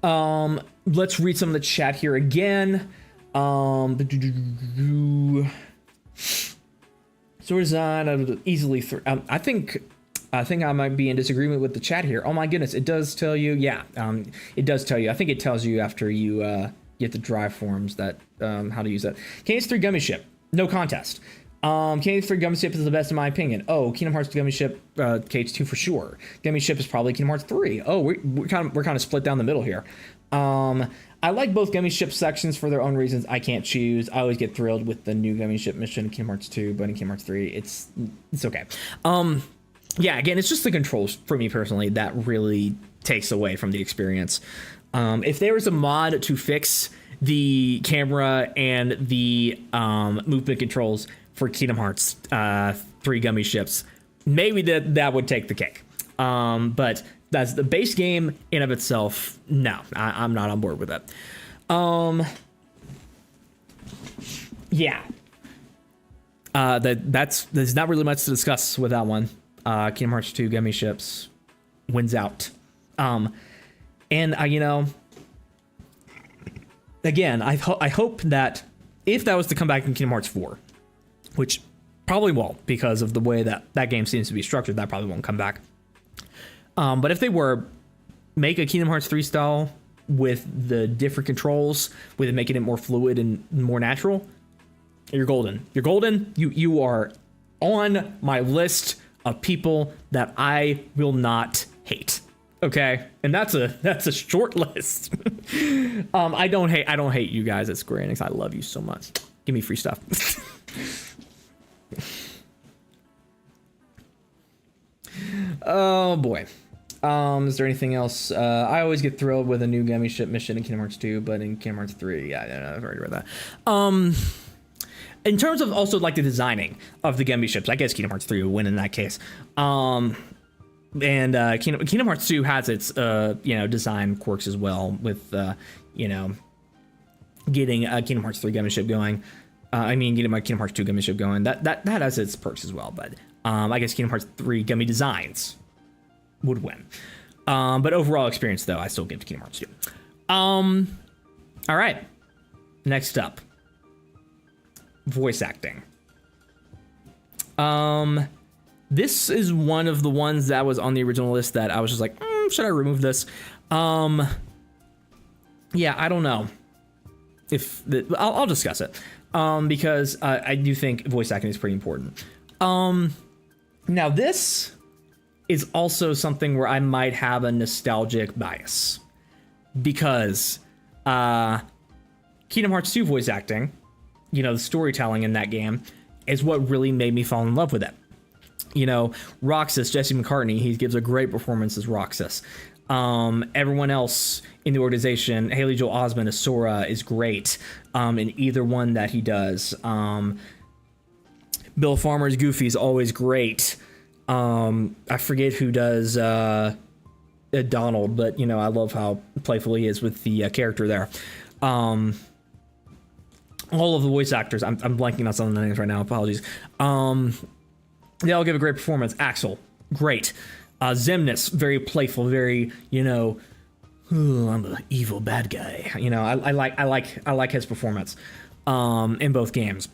Let's read some of the chat here again. Sword design, easily I think I might be in disagreement with the chat here. Oh my goodness, it does tell you. Yeah, it does tell you. I think it tells you after you get the drive forms that how to use that. Kingdom 3 gummy ship, no contest. Kingdom 3 gummy ship is the best in my opinion. Oh, Kingdom Hearts gummy ship, KH2 for sure. Gummy ship is probably Kingdom Hearts 3. Oh, we're kind of split down the middle here. I like both gummy ship sections for their own reasons. I can't choose. I always get thrilled with the new gummy ship mission in Kingdom Hearts 2, but in Kingdom Hearts 3, it's okay. Yeah, again, it's just the controls for me personally that really takes away from the experience. If there was a mod to fix the camera and the movement controls for Kingdom Hearts 3 gummy ships, maybe that would take the cake. But that's the base game in of itself. No, I'm not on board with that. Yeah. There's not really much to discuss with that one. Kingdom Hearts 2 Gummy Ships wins out. And again, I hope that if that was to come back in Kingdom Hearts 4, which probably won't because of the way that game seems to be structured, that probably won't come back. But if they were, make a Kingdom Hearts 3 style with the different controls, with it making it more fluid and more natural, you're golden. You're golden. You are on my list of people that I will not hate. Okay, and that's a short list. I don't hate you guys at Square Enix. I love you so much. Give me free stuff. Oh boy. Is there anything else? I always get thrilled with a new Gummy Ship mission in Kingdom Hearts 2, but in Kingdom Hearts 3, yeah, I've already read that. In terms of also like the designing of the Gummy ships, I guess Kingdom Hearts 3 would win in that case. And Kingdom Hearts 2 has its design quirks as well with getting a Kingdom Hearts 3 Gummy ship going. Getting my Kingdom Hearts 2 Gummy ship going. That has its perks as well, but I guess Kingdom Hearts 3 Gummy designs would win. But overall experience though, I still give to Kingdom Hearts 2. All right. Next up. Voice acting. This is one of the ones that was on the original list that I was just like, should I remove this? Yeah, I don't know if I'll discuss it. Because I do think voice acting is pretty important. Now this is also something where I might have a nostalgic bias because Kingdom Hearts 2 voice acting, the storytelling in that game is what really made me fall in love with it. Roxas, Jesse McCartney, he gives a great performance as Roxas. Everyone else in the organization, Haley Joel Osment as Sora is great in either one that he does. Bill Farmer's Goofy is always great. I forget who does Donald, but I love how playful he is with the character there. All of the voice actors, I'm blanking on some of the names right now, apologies. They all give a great performance. Axel, great. Xemnas, very playful, very, I'm the evil bad guy. I like his performance in both games.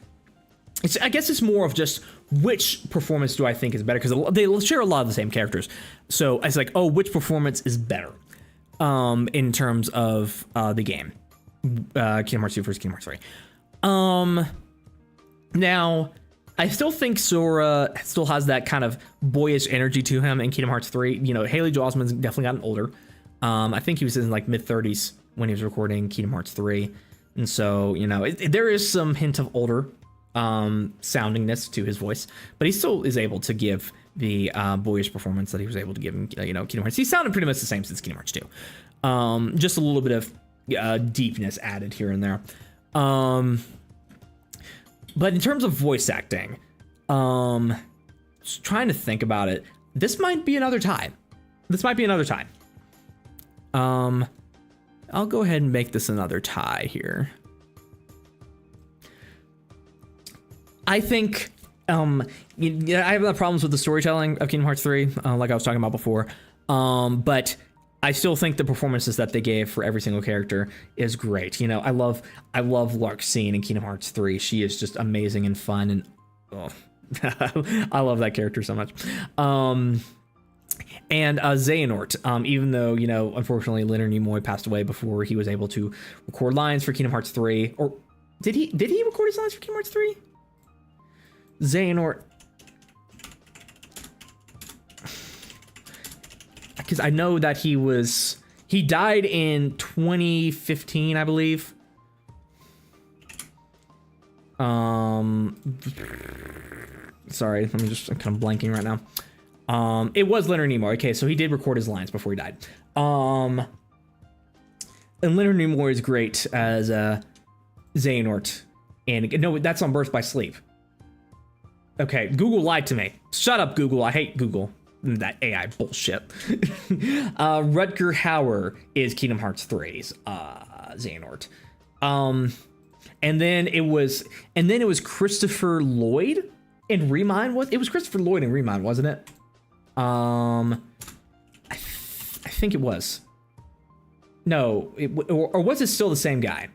I guess it's more of just which performance do I think is better, because they share a lot of the same characters. So it's like, which performance is better in terms of the game? Kingdom Hearts 2 versus Kingdom Hearts 3. Now, I still think Sora still has that kind of boyish energy to him in Kingdom Hearts 3. Haley Joel Osment's definitely gotten older. I think he was in like mid-30s when he was recording Kingdom Hearts 3. And so, there is some hint of older soundingness to his voice, but he still is able to give the boyish performance that he was able to give in Kingdom Hearts. He sounded pretty much the same since Kingdom Hearts 2. Just a little bit of deepness added here and there. But in terms of voice acting, just trying to think about it, this might be another tie. I'll go ahead and make this another tie here. I think I have problems with the storytelling of Kingdom Hearts 3, like I was talking about before. But I still think the performances that they gave for every single character is great. I love Larxene in Kingdom Hearts 3. She is just amazing and fun, and I love that character so much. And Xehanort, even though unfortunately Leonard Nimoy passed away before he was able to record lines for Kingdom Hearts 3, or did he record his lines for Kingdom Hearts 3? Xehanort, because I know that he died in 2015, I believe. Sorry, I'm kind of blanking right now. It was Leonard Nimoy. Okay, so he did record his lines before he died. And Leonard Nimoy is great as Xehanort. And no, that's on Birth by Sleep. Okay, Google lied to me. Shut up, Google. I hate Google. That AI bullshit. Rutger Hauer is Kingdom Hearts 3's Xehanort. And then it was Christopher Lloyd in Remind. It was Christopher Lloyd in Remind, wasn't it? I think it was. No, or was it still the same guy?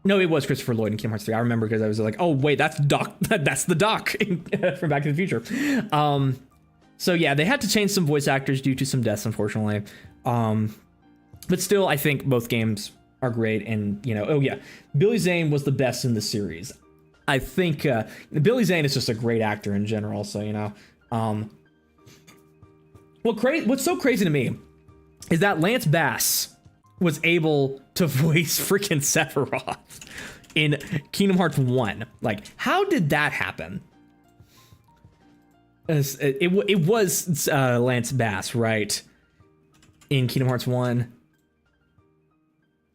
No, it was Christopher Lloyd in Kingdom Hearts 3. I remember because I was like, oh wait, that's Doc. That's the Doc from Back to the Future. So yeah, they had to change some voice actors due to some deaths, unfortunately. But still, I think both games are great. And oh yeah, Billy Zane was the best in the series. I think Billy Zane is just a great actor in general. So what's so crazy to me is that Lance Bass was able to voice freaking Sephiroth in Kingdom Hearts 1. Like, how did that happen? It was Lance Bass, right? In Kingdom Hearts 1.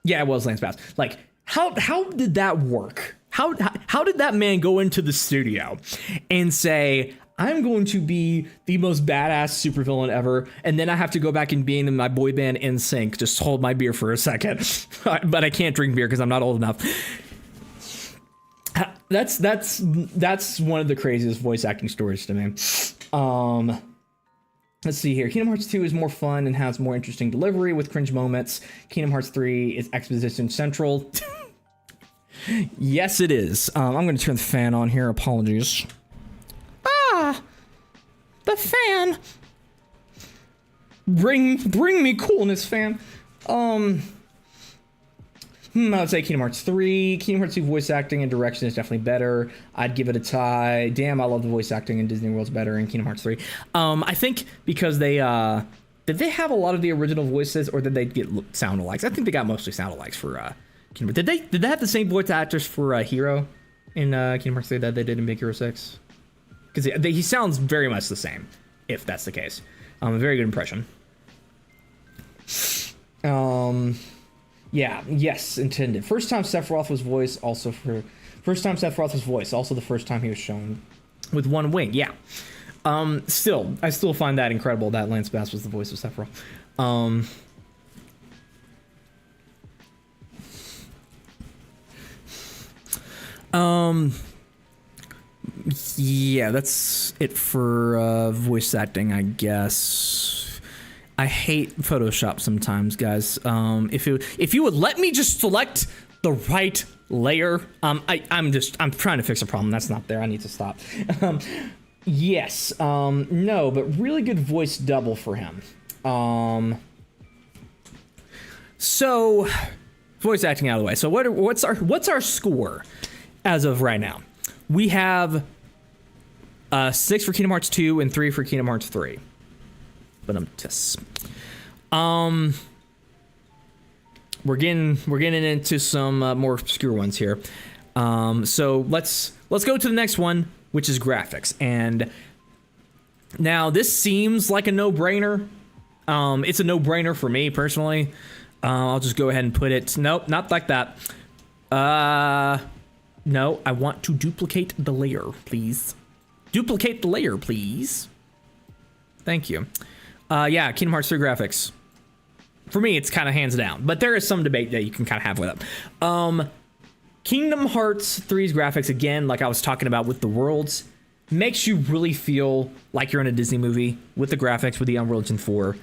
Yeah, it was Lance Bass. Like, how did that work? How did that man go into the studio and say, I'm going to be the most badass supervillain ever, and then I have to go back and be in my boy band NSYNC. Just hold my beer for a second. But I can't drink beer because I'm not old enough. That's one of the craziest voice acting stories to me. Let's see here. Kingdom Hearts 2 is more fun and has more interesting delivery with cringe moments. Kingdom Hearts 3 is exposition central. Yes, it is. I'm going to turn the fan on here. Apologies. The fan. Bring me coolness, fan. I would say Kingdom Hearts 3. Kingdom Hearts 2 voice acting and direction is definitely better. I'd give it a tie. Damn, I love the voice acting in Disney World's better in Kingdom Hearts 3. I think because they did they have a lot of the original voices, or did they get sound alikes? I think they got mostly sound alikes for Kingdom. Did they have the same voice actors for Hero in Kingdom Hearts 3 that they did in Big Hero 6? Because he sounds very much the same, if that's the case. A very good impression. Yeah, yes, intended. First time Sephiroth was voiced, also the first time he was shown with one wing. Yeah. I still find that incredible that Lance Bass was the voice of Sephiroth. Yeah, that's it for voice acting, I guess. I hate Photoshop sometimes, guys. If you would let me just select the right layer. I'm trying to fix a problem that's not there. I need to stop. Yes. No, but really good voice double for him. So voice acting out of the way. So what's our score as of right now? We have 6 for Kingdom Hearts 2 and 3 for Kingdom Hearts 3. But we're getting into some more obscure ones here. So let's go to the next one, which is graphics. And now this seems like a no-brainer. It's a no-brainer for me personally. I'll just go ahead and put it. Nope, not like that. No, I want to duplicate the layer, please. Duplicate the layer, please. Thank you. Yeah, Kingdom Hearts 3 graphics. For me, it's kind of hands down, but there is some debate that you can kind of have with it. Kingdom Hearts 3's graphics, again, like I was talking about with the worlds, makes you really feel like you're in a Disney movie with the graphics, with the Unreal Engine 4.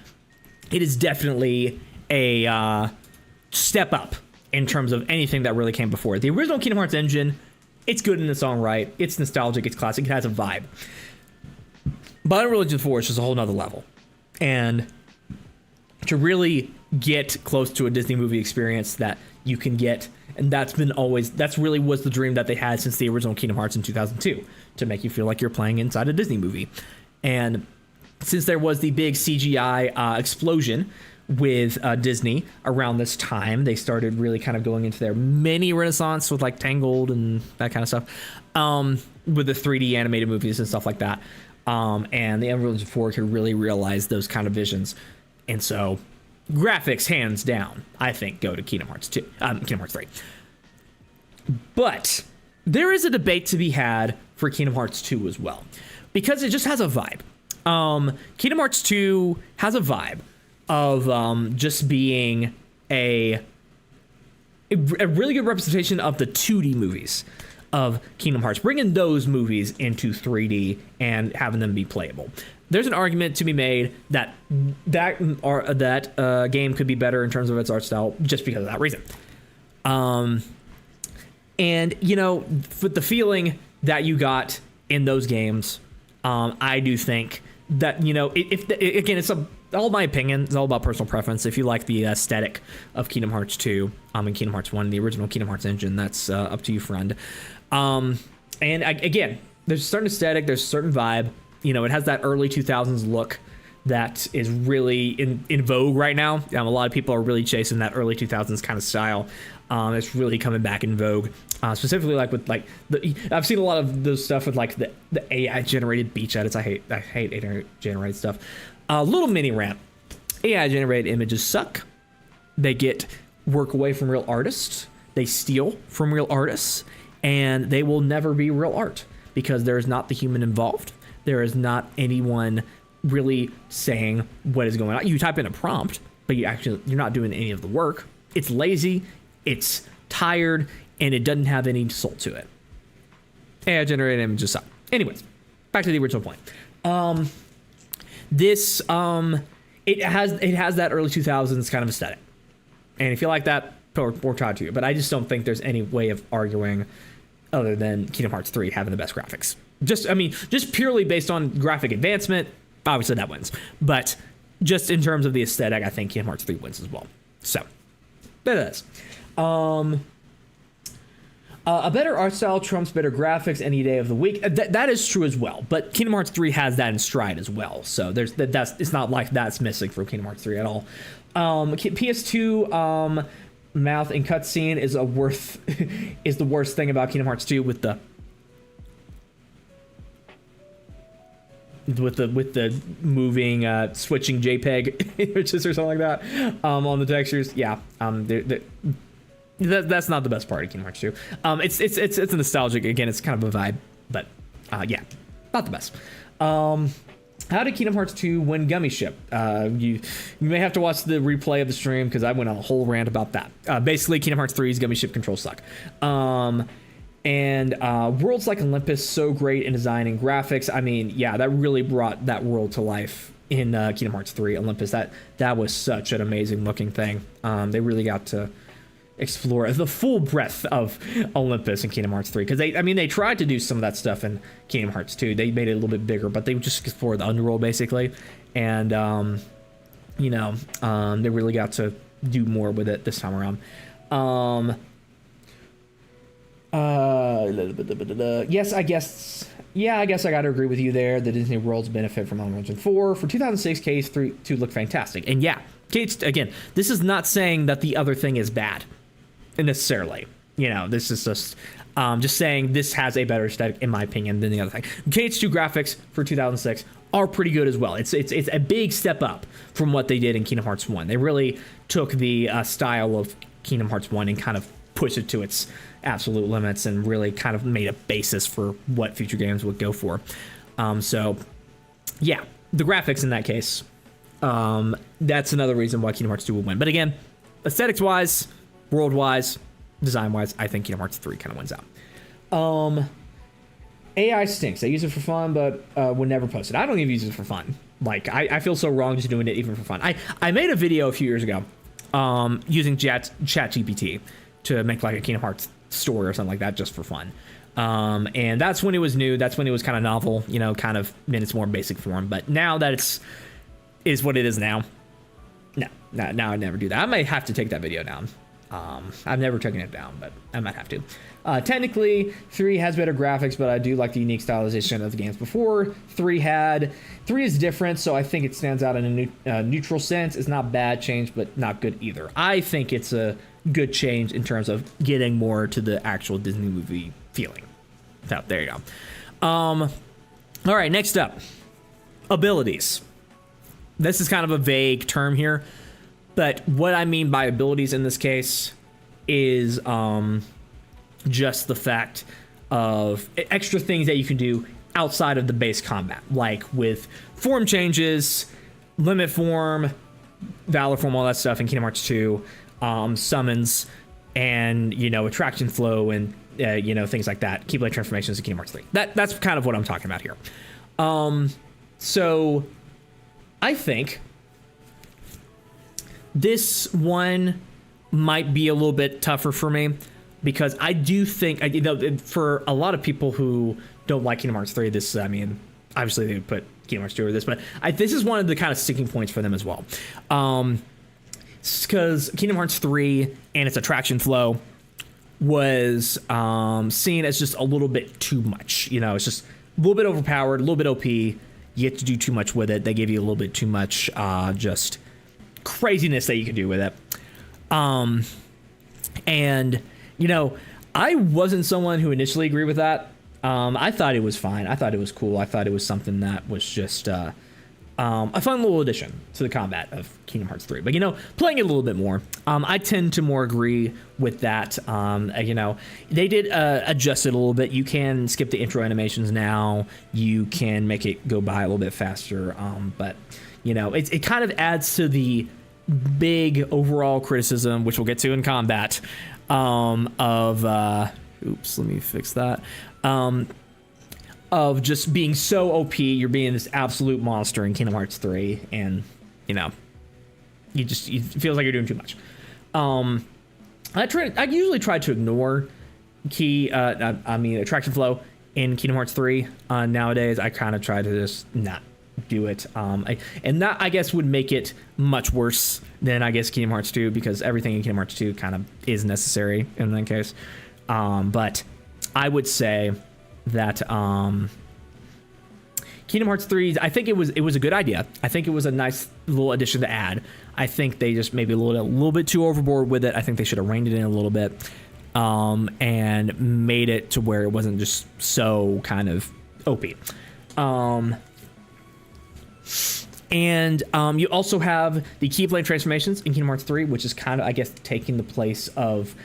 It is definitely a step up in terms of anything that really came before. The original Kingdom Hearts engine, it's good in its own right. It's nostalgic, it's classic, it has a vibe. But Unreal Engine 4 is just a whole nother level. And to really get close to a Disney movie experience that you can get, and that's really was the dream that they had since the original Kingdom Hearts in 2002, to make you feel like you're playing inside a Disney movie. And since there was the big CGI explosion with Disney around this time, they started really kind of going into their mini renaissance with like Tangled and that kind of stuff, with the 3D animated movies and stuff like that. And the Unreal Engine 4 could really realize those kind of visions. And so graphics, hands down, I think go to Kingdom Hearts 2, Kingdom Hearts 3. But there is a debate to be had for Kingdom Hearts 2 as well, because it just has a vibe. Kingdom Hearts 2 has a vibe of just being a a really good representation of the 2D movies of Kingdom Hearts, bringing those movies into 3D and having them be playable. There's an argument to be made that game could be better in terms of its art style just because of that reason. And you know, with the feeling that you got in those games, I do think that, you know, again, it's all my opinion. It's all about personal preference. If you like the aesthetic of Kingdom Hearts 2 and Kingdom Hearts 1, the original Kingdom Hearts engine, that's up to you, friend. Again, there's a certain aesthetic, there's a certain vibe. You know, it has that early 2000s look that is really in vogue right now. A lot of people are really chasing that early 2000s kind of style. It's really coming back in vogue, specifically like with like I've seen a lot of those stuff with like the AI generated beach edits. I hate AI generated stuff. Little mini rant: AI generated images suck. They get work away from real artists. They steal from real artists, and they will never be real art because there is not the human involved. There is not anyone really saying what is going on. You type in a prompt, but you're not doing any of the work. It's lazy, it's tired, and it doesn't have any soul to it. AI generated images suck. Anyways, back to the original point. It has that early 2000s kind of aesthetic, and if you like that, more power to you. But I just don't think there's any way of arguing other than Kingdom Hearts 3 having the best graphics. Just purely based on graphic advancement, obviously that wins. But just in terms of the aesthetic, I think Kingdom Hearts 3 wins as well. So, that is. A better art style trumps better graphics any day of the week. That is true as well. But Kingdom Hearts 3 has that in stride as well. So it's not like that's missing from Kingdom Hearts 3 at all. PS2 mouth and cutscene is the worst thing about Kingdom Hearts 2 with the moving switching JPEG images or something like that on the textures. Yeah, that's not the best part of Kingdom Hearts 2. It's a nostalgic, again, it's kind of a vibe, but yeah, not the best. How did Kingdom Hearts 2 win Gummy Ship? You may have to watch the replay of the stream because I went on a whole rant about that. Basically, Kingdom Hearts 3's Gummy Ship controls suck. And worlds like Olympus, so great in design and graphics. I mean, yeah, that really brought that world to life in Kingdom Hearts 3. Olympus, that was such an amazing looking thing. They really got to explore the full breadth of Olympus in Kingdom Hearts 3, because they tried to do some of that stuff in Kingdom Hearts 2. They made it a little bit bigger, but they just explored the underworld basically, and they really got to do more with it this time around. Yes, I guess I got to agree with you there. The Disney worlds benefit from Unreal Engine 4. For 2006, KH2 looked fantastic, and yeah, KH, again, this is not saying that the other thing is bad necessarily. This is just saying this has a better aesthetic, in my opinion, than the other thing. KH2 graphics for 2006 are pretty good as well. It's a big step up from what they did in Kingdom Hearts 1. They really took the style of Kingdom Hearts 1 and kind of pushed it to its absolute limits and really kind of made a basis for what future games would go for. So, yeah, the graphics in that case, that's another reason why Kingdom Hearts 2 will win. But again, aesthetics-wise, world-wise, design-wise, I think Kingdom Hearts 3 kind of wins out. AI stinks. I use it for fun, but would never post it. I don't even use it for fun. Like, I feel so wrong just doing it even for fun. I made a video a few years ago using ChatGPT to make like a Kingdom Hearts story or something like that just for fun. And that's when it was new. That's when it was kind of novel, kind of in its more basic form. But now that is what it is now, now I'd never do that. I might have to take that video down. I've never taken it down, but I might have to. Technically, 3 has better graphics, but I do like the unique stylization of the games before. 3 is different, so I think it stands out in a neutral sense. It's not bad change, but not good either. I think it's a good change in terms of getting more to the actual Disney movie feeling. So, there you go. All right, next up, abilities. This is kind of a vague term here, but what I mean by abilities in this case is just the fact of extra things that you can do outside of the base combat, like with form changes, limit form, valor form, all that stuff in Kingdom Hearts 2, summons, and attraction flow and things like that. Keyblade transformations in Kingdom Hearts 3. That's kind of what I'm talking about here. So I think this one might be a little bit tougher for me, because I do think, for a lot of people who don't like Kingdom Hearts 3, this, obviously they would put Kingdom Hearts 2 over this, but this is one of the kind of sticking points for them as well. Because Kingdom Hearts 3 and its attraction flow was seen as just a little bit too much. It's just a little bit overpowered, a little bit OP. You get to do too much with it. They gave you a little bit too much just craziness that you could do with it. And I wasn't someone who initially agreed with that. I thought it was fine. I thought it was cool. I thought it was something that was just a fun little addition to the combat of Kingdom Hearts 3. But, playing it a little bit more, I tend to more agree with that. They did adjust it a little bit. You can skip the intro animations now. You can make it go by a little bit faster. But, it kind of adds to the big overall criticism, which we'll get to in combat, oops, let me fix that. Of just being so OP, you're being this absolute monster in Kingdom Hearts 3, and it feels like you're doing too much. I usually try to ignore attraction flow in Kingdom Hearts 3. Nowadays, I kind of try to just not do it. And that, I guess, would make it much worse than, I guess, Kingdom Hearts 2, because everything in Kingdom Hearts 2 kind of is necessary in that case. But I would say that Kingdom Hearts 3, I think it was a good idea. I think it was a nice little addition to add. I think they just maybe a little bit too overboard with it. I think they should have reined it in a little bit, and made it to where it wasn't just so kind of OP. And you also have the Keyblade transformations in Kingdom Hearts 3, which is kind of, I guess, taking the place of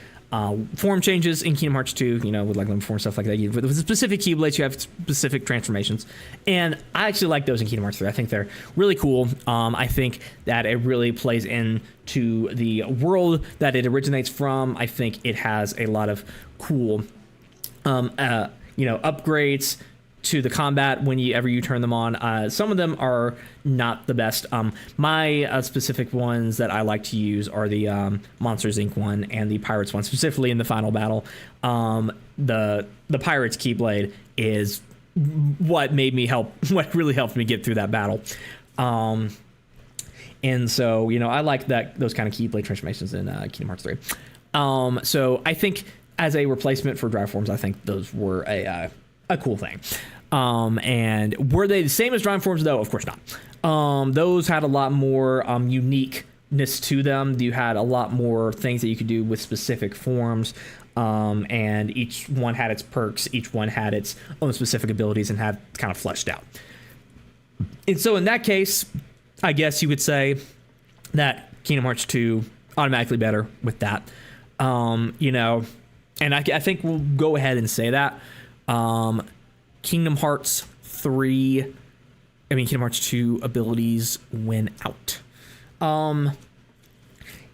form changes in Kingdom Hearts 2, with like limb form, stuff like that. With specific Keyblades, you have specific transformations. And I actually like those in Kingdom Hearts 3. I think they're really cool. I think that it really plays into the world that it originates from. I think it has a lot of cool, upgrades to the combat whenever you turn them on. Some of them are not the best. My specific ones that I like to use are the Monsters Inc. one and the Pirates one, specifically in the final battle. The Pirates Keyblade is what really helped me get through that battle. And so, I like those kind of Keyblade transformations in Kingdom Hearts 3. So I think as a replacement for Drive Forms, I think those were a cool thing. And were they the same as Drive Forms, though? Of course not. Those had a lot more uniqueness to them. You had a lot more things that you could do with specific forms, and each one had its perks. Each one had its own specific abilities and had kind of fleshed out. And so in that case, I guess you could say that Kingdom Hearts 2 automatically better with that. And I think we'll go ahead and say that. Kingdom Hearts 2 abilities win out.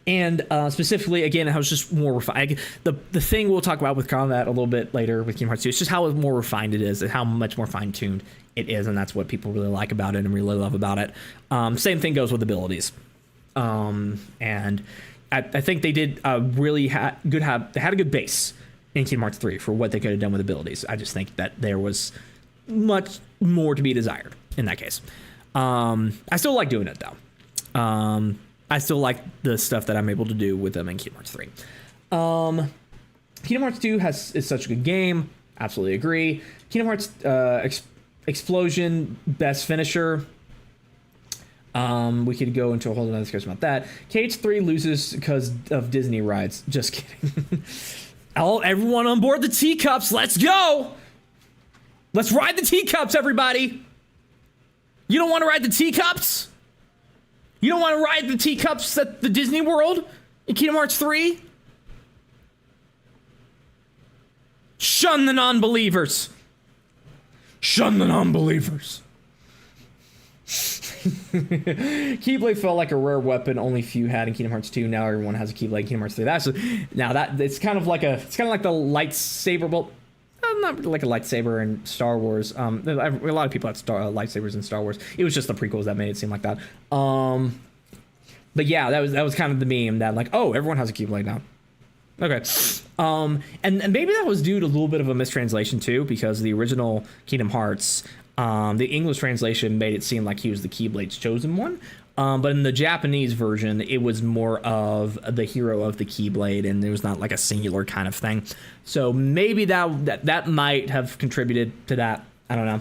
And specifically, again, how it's just more refined. The thing we'll talk about with combat a little bit later with Kingdom Hearts 2, it's just how more refined it is and how much more fine-tuned it is, and that's what people really like about it and really love about it. Same thing goes with abilities. And I think they did they had a good base in Kingdom Hearts 3 for what they could have done with abilities. I just think that there was much more to be desired in that case. I still like doing it, though. I still like the stuff that I'm able to do with them in Kingdom Hearts 3. Kingdom Hearts 2 is such a good game. Absolutely agree. Kingdom Hearts Explosion, best finisher. We could go into a whole other discussion about that. KH3 loses because of Disney rides. Just kidding. Everyone on board the teacups. Let's go. Let's ride the teacups, everybody. You don't want to ride the teacups? You don't want to ride the teacups at the Disney World in Kingdom Hearts 3? Shun the non-believers. Shun the non-believers. Keyblade felt like a rare weapon only few had in Kingdom Hearts 2. Now everyone has a Keyblade in Kingdom Hearts 3. It's kind of like the lightsaber. Well, not really like a lightsaber in Star Wars. A lot of people had lightsabers in Star Wars. It was just the prequels that made it seem like that. But yeah, that was kind of the meme that like, oh, everyone has a Keyblade now. Okay. And maybe that was due to a little bit of a mistranslation too, because the original Kingdom Hearts, the English translation made it seem like he was the Keyblade's chosen one. But in the Japanese version, it was more of the hero of the Keyblade, and it was not like a singular kind of thing. So maybe that might have contributed to that. I don't know.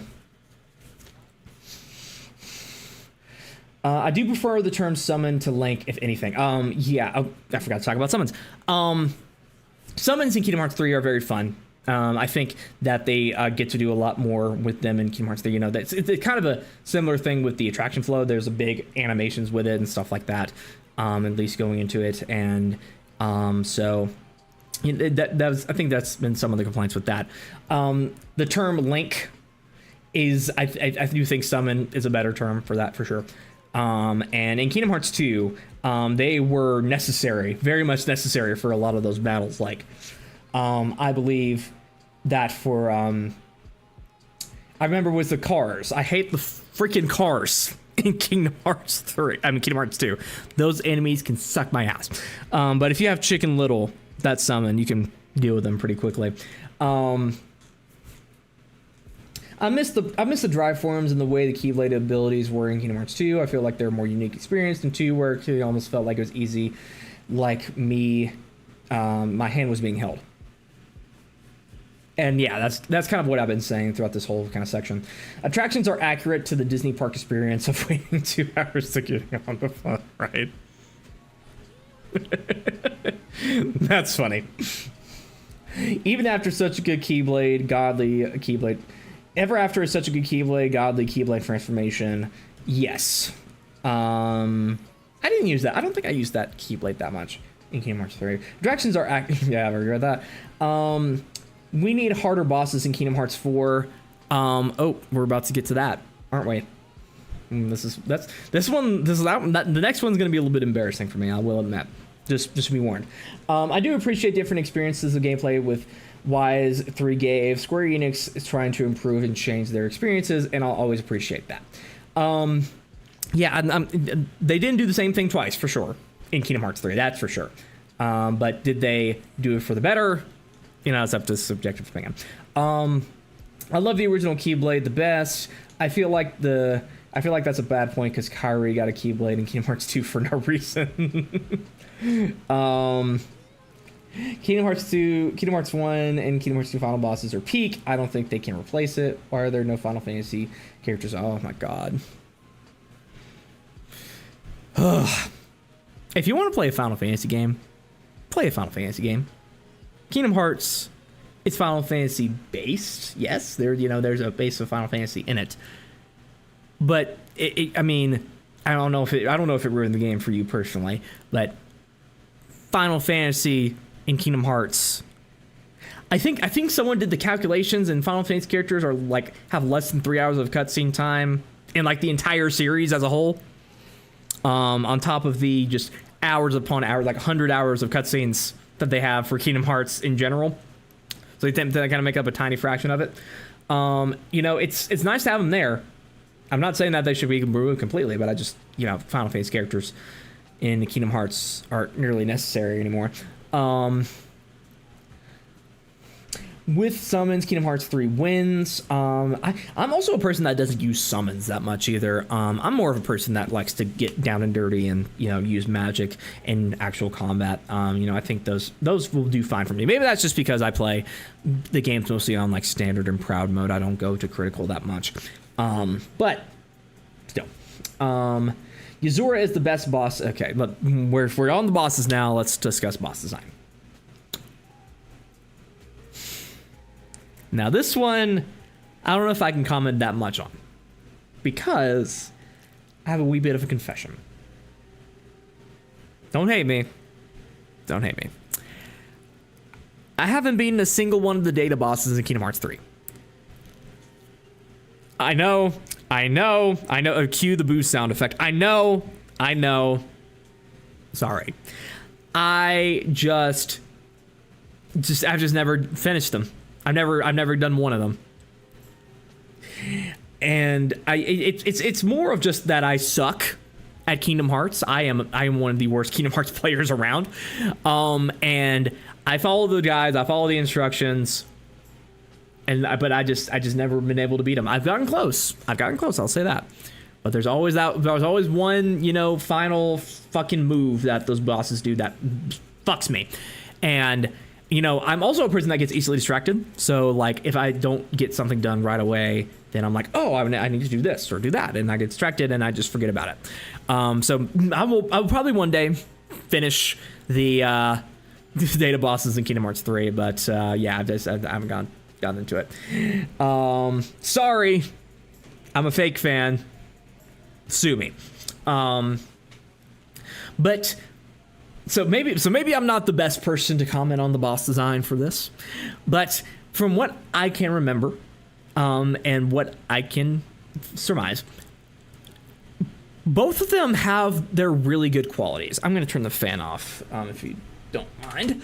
I do prefer the term summon to Link, if anything. Yeah, I forgot to talk about summons. Summons in Kingdom Hearts 3 are very fun. I think that they get to do a lot more with them in Kingdom Hearts 3. You know, it's kind of a similar thing with the attraction flow. There's a big animations with it and stuff like that, at least going into it. And so you know, I think that's been some of the complaints with that. The term Link is, I do think summon is a better term for that for sure. And in Kingdom Hearts 2, they were necessary, very much necessary for a lot of those battles. Like, I believe that for, I remember with the cars. I hate the freaking cars in Kingdom Hearts 3. I mean, Kingdom Hearts 2. Those enemies can suck my ass. But if you have Chicken Little, that summon, you can deal with them pretty quickly. I miss the drive forms and the way the Keyblade abilities were in Kingdom Hearts 2. I feel like they're a more unique experience than 2, where it almost felt like it was easy, like me, my hand was being held. And yeah, that's kind of what I've been saying throughout this whole kind of section. Attractions are accurate to the Disney park experience of waiting 2 hours to get on the phone, right? That's funny. Even after such a good Keyblade, godly Keyblade, ever after such a good Keyblade, godly Keyblade transformation, yes. I didn't use that. I don't think I used that Keyblade that much in Kingdom Hearts 3. Attractions are yeah, I regret that. We need harder bosses in Kingdom Hearts 4. Oh, we're about to get to that, aren't we? The next one's gonna be a little bit embarrassing for me, I will admit. Just be warned. I do appreciate different experiences of gameplay with Wise 3 gave. Square Enix is trying to improve and change their experiences, and I'll always appreciate that. Yeah, they didn't do the same thing twice, for sure, in Kingdom Hearts 3, that's for sure. But did they do it for the better? You know, it's up to subjective opinion. I love the original Keyblade the best. I feel like that's a bad point because Kairi got a Keyblade in Kingdom Hearts 2 for no reason. Kingdom Hearts 2, Kingdom Hearts 1, and Kingdom Hearts 2 final bosses are peak. I don't think they can replace it. Why are there no Final Fantasy characters? Oh my god. If you want to play a Final Fantasy game, play a Final Fantasy game. Kingdom Hearts, it's Final Fantasy based. Yes, there's a base of Final Fantasy in it. But I mean, I don't know if it ruined the game for you personally, but Final Fantasy in Kingdom Hearts, I think someone did the calculations, and Final Fantasy characters are like have less than 3 hours of cutscene time in like the entire series as a whole. On top of the just hours upon hours, like 100 hours of cutscenes that they have for Kingdom Hearts in general. So they tend to kind of make up a tiny fraction of it. You know, it's nice to have them there. I'm not saying that they should be removed completely, but I just, Final Fantasy characters in the Kingdom Hearts aren't nearly necessary anymore. With summons, Kingdom Hearts 3 wins. I'm also a person that doesn't use summons that much either. I'm more of a person that likes to get down and dirty and, use magic in actual combat. I think those will do fine for me. Maybe that's just because I play the games mostly on like standard and proud mode. I don't go to critical that much. But still. Yuzura is the best boss. Okay, but we're on the bosses now. Let's discuss boss design. Now this one, I don't know if I can comment that much on, because I have a wee bit of a confession. Don't hate me. Don't hate me. I haven't beaten a single one of the data bosses in Kingdom Hearts 3. I know I know. Cue the boo sound effect. I know. Sorry. I've just never finished them. I've never done one of them. And it's more of just that I suck at Kingdom Hearts. I am one of the worst Kingdom Hearts players around. And I follow the guides, I follow the instructions, but I just never been able to beat them. I've gotten close. I'll say that. But there's always one, final fucking move that those bosses do that fucks me. And I'm also a person that gets easily distracted. So like if I don't get something done right away, then I'm like, oh, I need to do this or do that, and I get distracted and I just forget about it. So I will probably one day finish the data bosses in Kingdom Hearts 3, but I haven't gotten into it. Sorry, I'm a fake fan. Sue me. But so maybe I'm not the best person to comment on the boss design for this, but from what I can remember, and what I can surmise, both of them have their really good qualities. I'm going to turn the fan off, if you don't mind.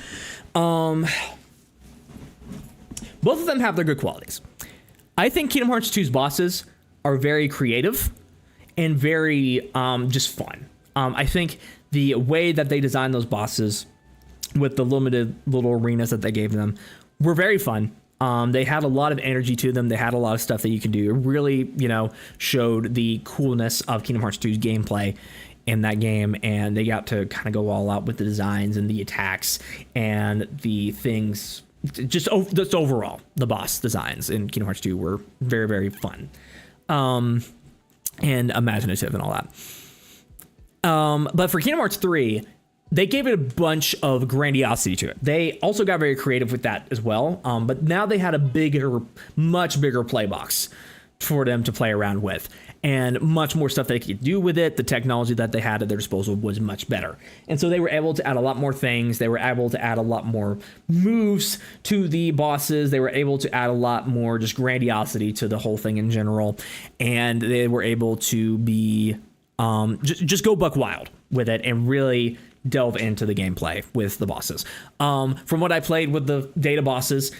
Both of them have their good qualities. I think Kingdom Hearts 2's bosses are very creative and very just fun. I think the way that they designed those bosses with the limited little arenas that they gave them were very fun. They had a lot of energy to them. They had a lot of stuff that you can do. It really, showed the coolness of Kingdom Hearts 2's gameplay in that game, and they got to kind of go all out with the designs and the attacks and the things. Just overall, the boss designs in Kingdom Hearts 2 were very, very fun, and imaginative and all that. But for Kingdom Hearts 3, they gave it a bunch of grandiosity to it. They also got very creative with that as well. But now they had a much bigger play box for them to play around with, and much more stuff they could do with it. The technology that they had at their disposal was much better. And so they were able to add a lot more things. They were able to add a lot more moves to the bosses. They were able to add a lot more just grandiosity to the whole thing in general. And they were able to be just go buck wild with it and really delve into the gameplay with the bosses. From what I played with the data bosses,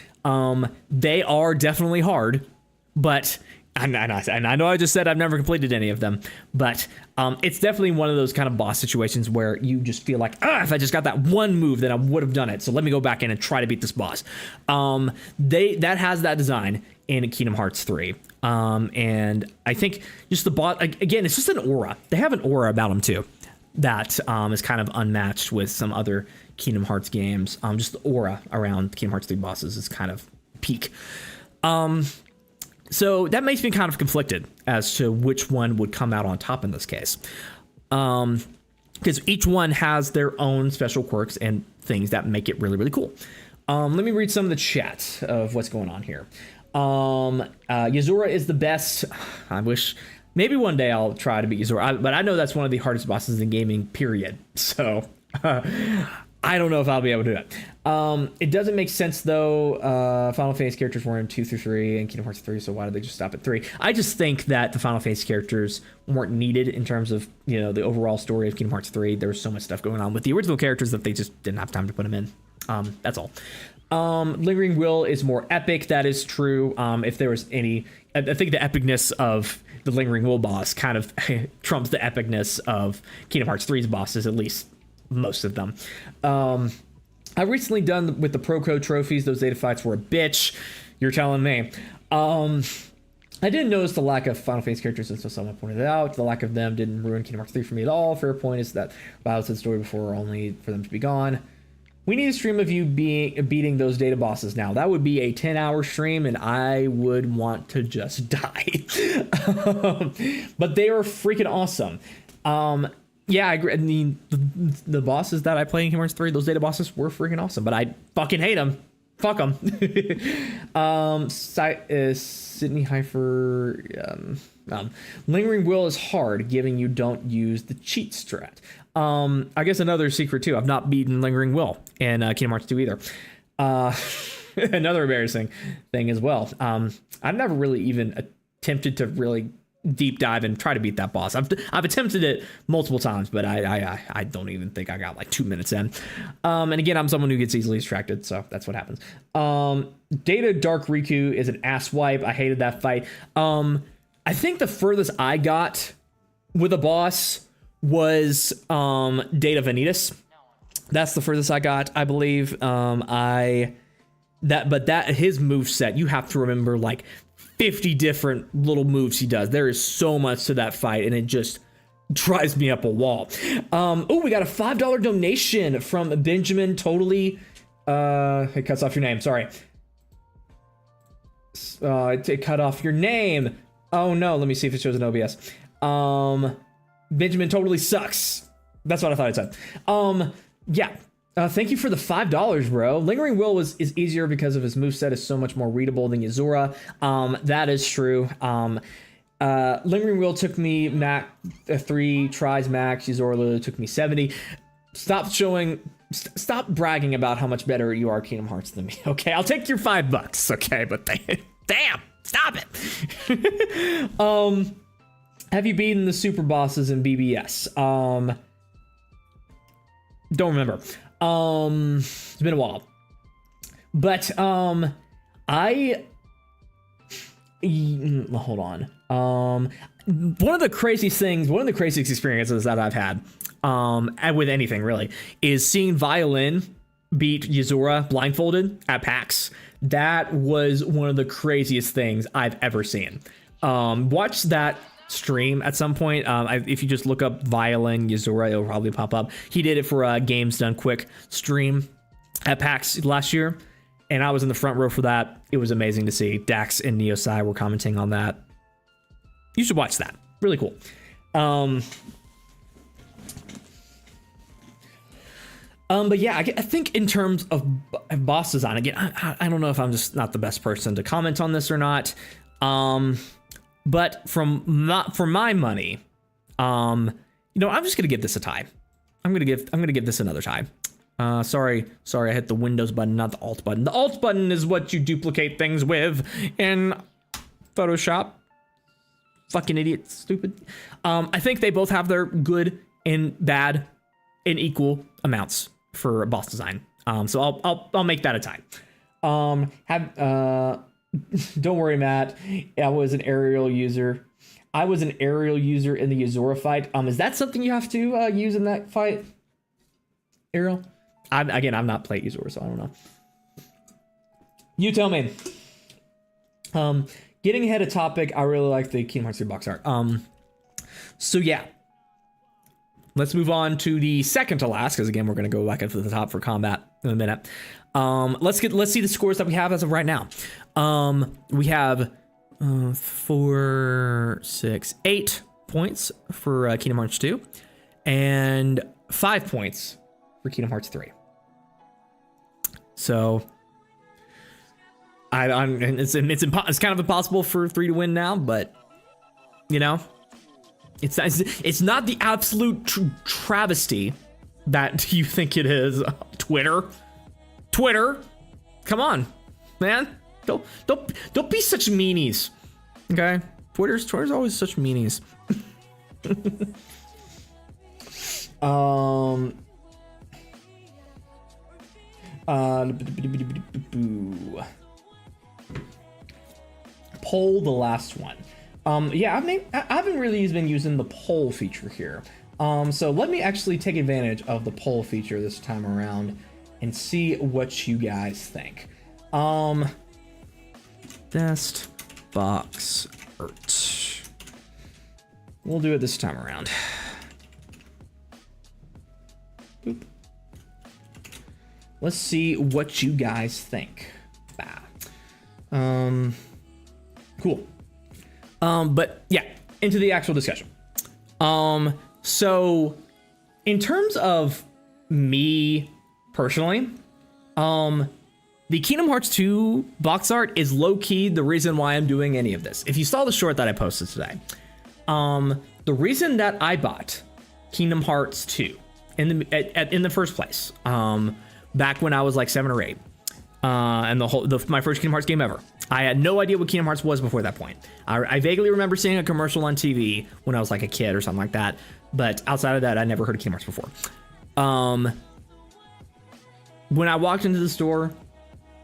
they are definitely hard, but and I know I just said I've never completed any of them, but it's definitely one of those kind of boss situations where you just feel like, if I just got that one move, then I would have done it. So let me go back in and try to beat this boss. That has that design in Kingdom Hearts 3. And I think just the boss, again, it's just an aura. They have an aura about them too that is kind of unmatched with some other Kingdom Hearts games. Just the aura around Kingdom Hearts 3 bosses is kind of peak. So that makes me kind of conflicted as to which one would come out on top in this case. Because each one has their own special quirks and things that make it really, really cool. Let me read some of the chat of what's going on here. Yuzura is the best. I wish maybe one day I'll try to beat Yuzura, but I know that's one of the hardest bosses in gaming, period. So I don't know if I'll be able to do it. It doesn't make sense though. Final Fantasy characters were in 2 through 3 and Kingdom Hearts 3, so why did they just stop at 3? I just think that the Final Fantasy characters weren't needed in terms of, the overall story of Kingdom Hearts 3. There was so much stuff going on with the original characters that they just didn't have time to put them in. That's all. Lingering Will is more epic. That is true. If there was any, I think the epicness of the Lingering Will boss kind of trumps the epicness of Kingdom Hearts 3's bosses, at least most of them. I've recently done with the Pro Code trophies. Those data fights were a bitch. You're telling me. I didn't notice the lack of Final Fantasy characters until someone pointed it out. The lack of them didn't ruin Kingdom Hearts 3 for me at all. Fair point is that Violet said story before only for them to be gone. We need a stream of you beating those data bosses now. That would be a 10-hour stream, and I would want to just die. But they are freaking awesome. Yeah, I agree. I mean, the bosses that I play in Kingdom Hearts 3, those data bosses were freaking awesome, but I fucking hate them. Fuck them. Sydney Heifer. Lingering Will is hard, given you don't use the cheat strat. I guess another secret too. I've not beaten Lingering Will in Kingdom Hearts 2 either. Another embarrassing thing as well. I've never really even attempted to really deep dive and try to beat that boss. I've attempted it multiple times, but I don't even think I got like 2 minutes in. And again, I'm someone who gets easily distracted, so that's what happens. Data Dark Riku is an ass wipe. I hated that fight. I think the furthest I got with a boss was Data Vanitas. That's the furthest I got, I believe. His move set, you have to remember like 50 different little moves he does. There is so much to that fight, and it just drives me up a wall. Oh, we got a $5 donation from Benjamin. Totally, it cuts off your name. Sorry. It cut off your name. Oh no, let me see if it shows an OBS. Benjamin totally sucks. That's what I thought it said. Yeah. Thank you for the $5, bro. Lingering Will is easier because of his moveset is so much more readable than Yuzura. That is true. Lingering Will took me 3 tries max. Yuzura literally took me 70. Stop bragging about how much better you are at Kingdom Hearts than me. Okay, I'll take your $5. Okay, but damn, stop it. Have you beaten the super bosses in BBS? Don't remember. It's been a while, but hold on. One of the craziest experiences that I've had, and with anything really, is seeing Violin beat Yuzura blindfolded at PAX. That was one of the craziest things I've ever seen. Watch that stream at some point. If you just look up Violin Yuzura, it'll probably pop up. He did it for a Games Done Quick stream at PAX last year, and I was in the front row for that. It was amazing to see. Dax and Neosai were commenting on that. You should watch that. Really cool. But yeah, I think in terms of boss design, again, I don't know if I'm just not the best person to comment on this or not. But for my money, I'm just gonna give this a tie. I'm gonna give this another tie. Sorry, I hit the Windows button, not the Alt button. The Alt button is what you duplicate things with in Photoshop. Fucking idiot, stupid. I think they both have their good and bad in equal amounts for boss design. So I'll make that a tie. Don't worry, Matt. I was an aerial user. in the Yuzura fight. Is that something you have to use in that fight, Aerial? I've not played Yuzura, so I don't know. You tell me. Getting ahead of topic, I really like the Kingdom Hearts 3 box art. So yeah. Let's move on to the second to last, because again, we're going to go back up to the top for combat in a minute. Let's see the scores that we have as of right now. We have 4, 6, 8 points for Kingdom Hearts 2, and 5 points for Kingdom Hearts 3. So it's kind of impossible for 3 to win now, but you know, it's not the absolute travesty that you think it is. Twitter, come on, man. Don't be such meanies. Okay, Twitter's always such meanies. Poll the last one. Yeah, I haven't really been using the poll feature here. So let me actually take advantage of the poll feature this time around and see what you guys think. Best box art. We'll do it this time around. Boop. Let's see what you guys think. Cool. But yeah, into the actual discussion. So in terms of me personally, the Kingdom Hearts 2 box art is low-key the reason why I'm doing any of this. If you saw the short that I posted today, the reason that I bought Kingdom Hearts 2 in the first place, back when I was like 7 or 8, and my first Kingdom Hearts game ever. I had no idea what Kingdom Hearts was before that point. I vaguely remember seeing a commercial on TV when I was like a kid or something like that, but outside of that, I never heard of Kingdom Hearts before. When I walked into the store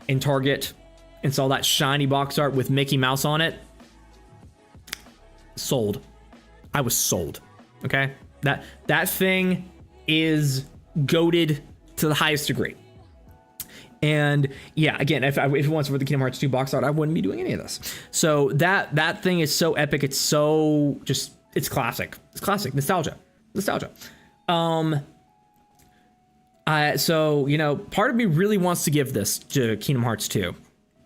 in Target and saw that shiny box art with Mickey Mouse on it, sold. I was sold. Okay, that thing is goated to the highest degree. And yeah, again, if it wasn't for the Kingdom Hearts 2 box art, I wouldn't be doing any of this. So that thing is so epic. It's so just, it's classic. It's classic nostalgia. So, you know, part of me really wants to give this to Kingdom Hearts 2.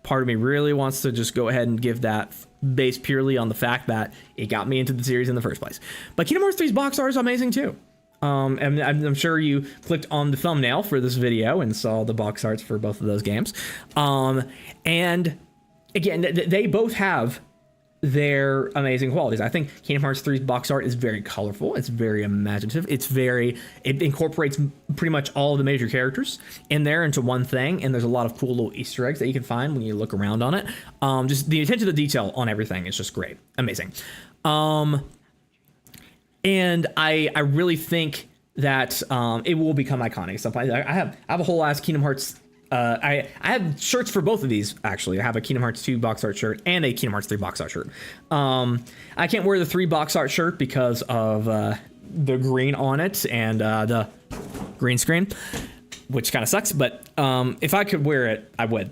Part of me really wants to just go ahead and give that based purely on the fact that it got me into the series in the first place. But Kingdom Hearts 3's box art is amazing too. And I'm sure you clicked on the thumbnail for this video and saw the box arts for both of those games. And again, they both have their amazing qualities. I think Kingdom Hearts 3's box art is very colorful. It's very imaginative. It incorporates pretty much all of the major characters in there into one thing. And there's a lot of cool little Easter eggs that you can find when you look around on it. Just the attention to detail on everything is just great. Amazing. And I really think that it will become iconic at some point. I have a whole ass Kingdom Hearts. I have shirts for both of these, actually. I have a Kingdom Hearts 2 box art shirt and a Kingdom Hearts 3 box art shirt. I can't wear the 3 box art shirt because of the green on it and the green screen, which kind of sucks. But if I could wear it, I would.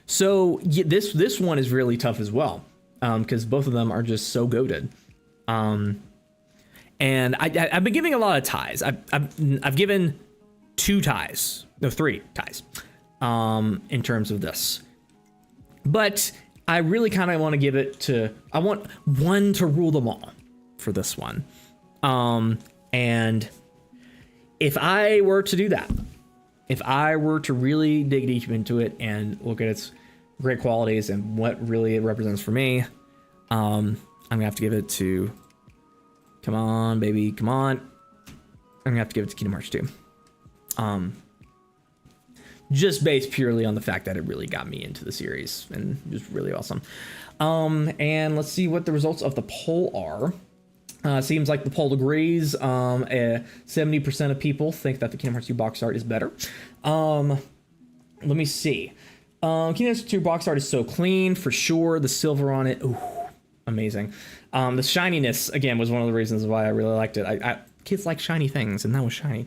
So yeah, this one is really tough as well because both of them are just so goated. And I've been giving a lot of ties. I've given 3 ties, in terms of this, but I really kind of want to give it to, I want one to rule them all for this one. And if I were to do that, if I were to really dig deep into it and look at its great qualities and what really it represents for me, I'm gonna have to give it to, come on, baby, come on. I'm gonna have to give it to Kingdom Hearts 2. Just based purely on the fact that it really got me into the series and just really awesome. And let's see what the results of the poll are. Seems like the poll agrees. 70% of people think that the Kingdom Hearts 2 box art is better. Let me see. Kingdom Hearts 2 box art is so clean for sure. The silver on it, ooh, amazing. The shininess again was one of the reasons why I really liked it. Kids like shiny things, and that was shiny.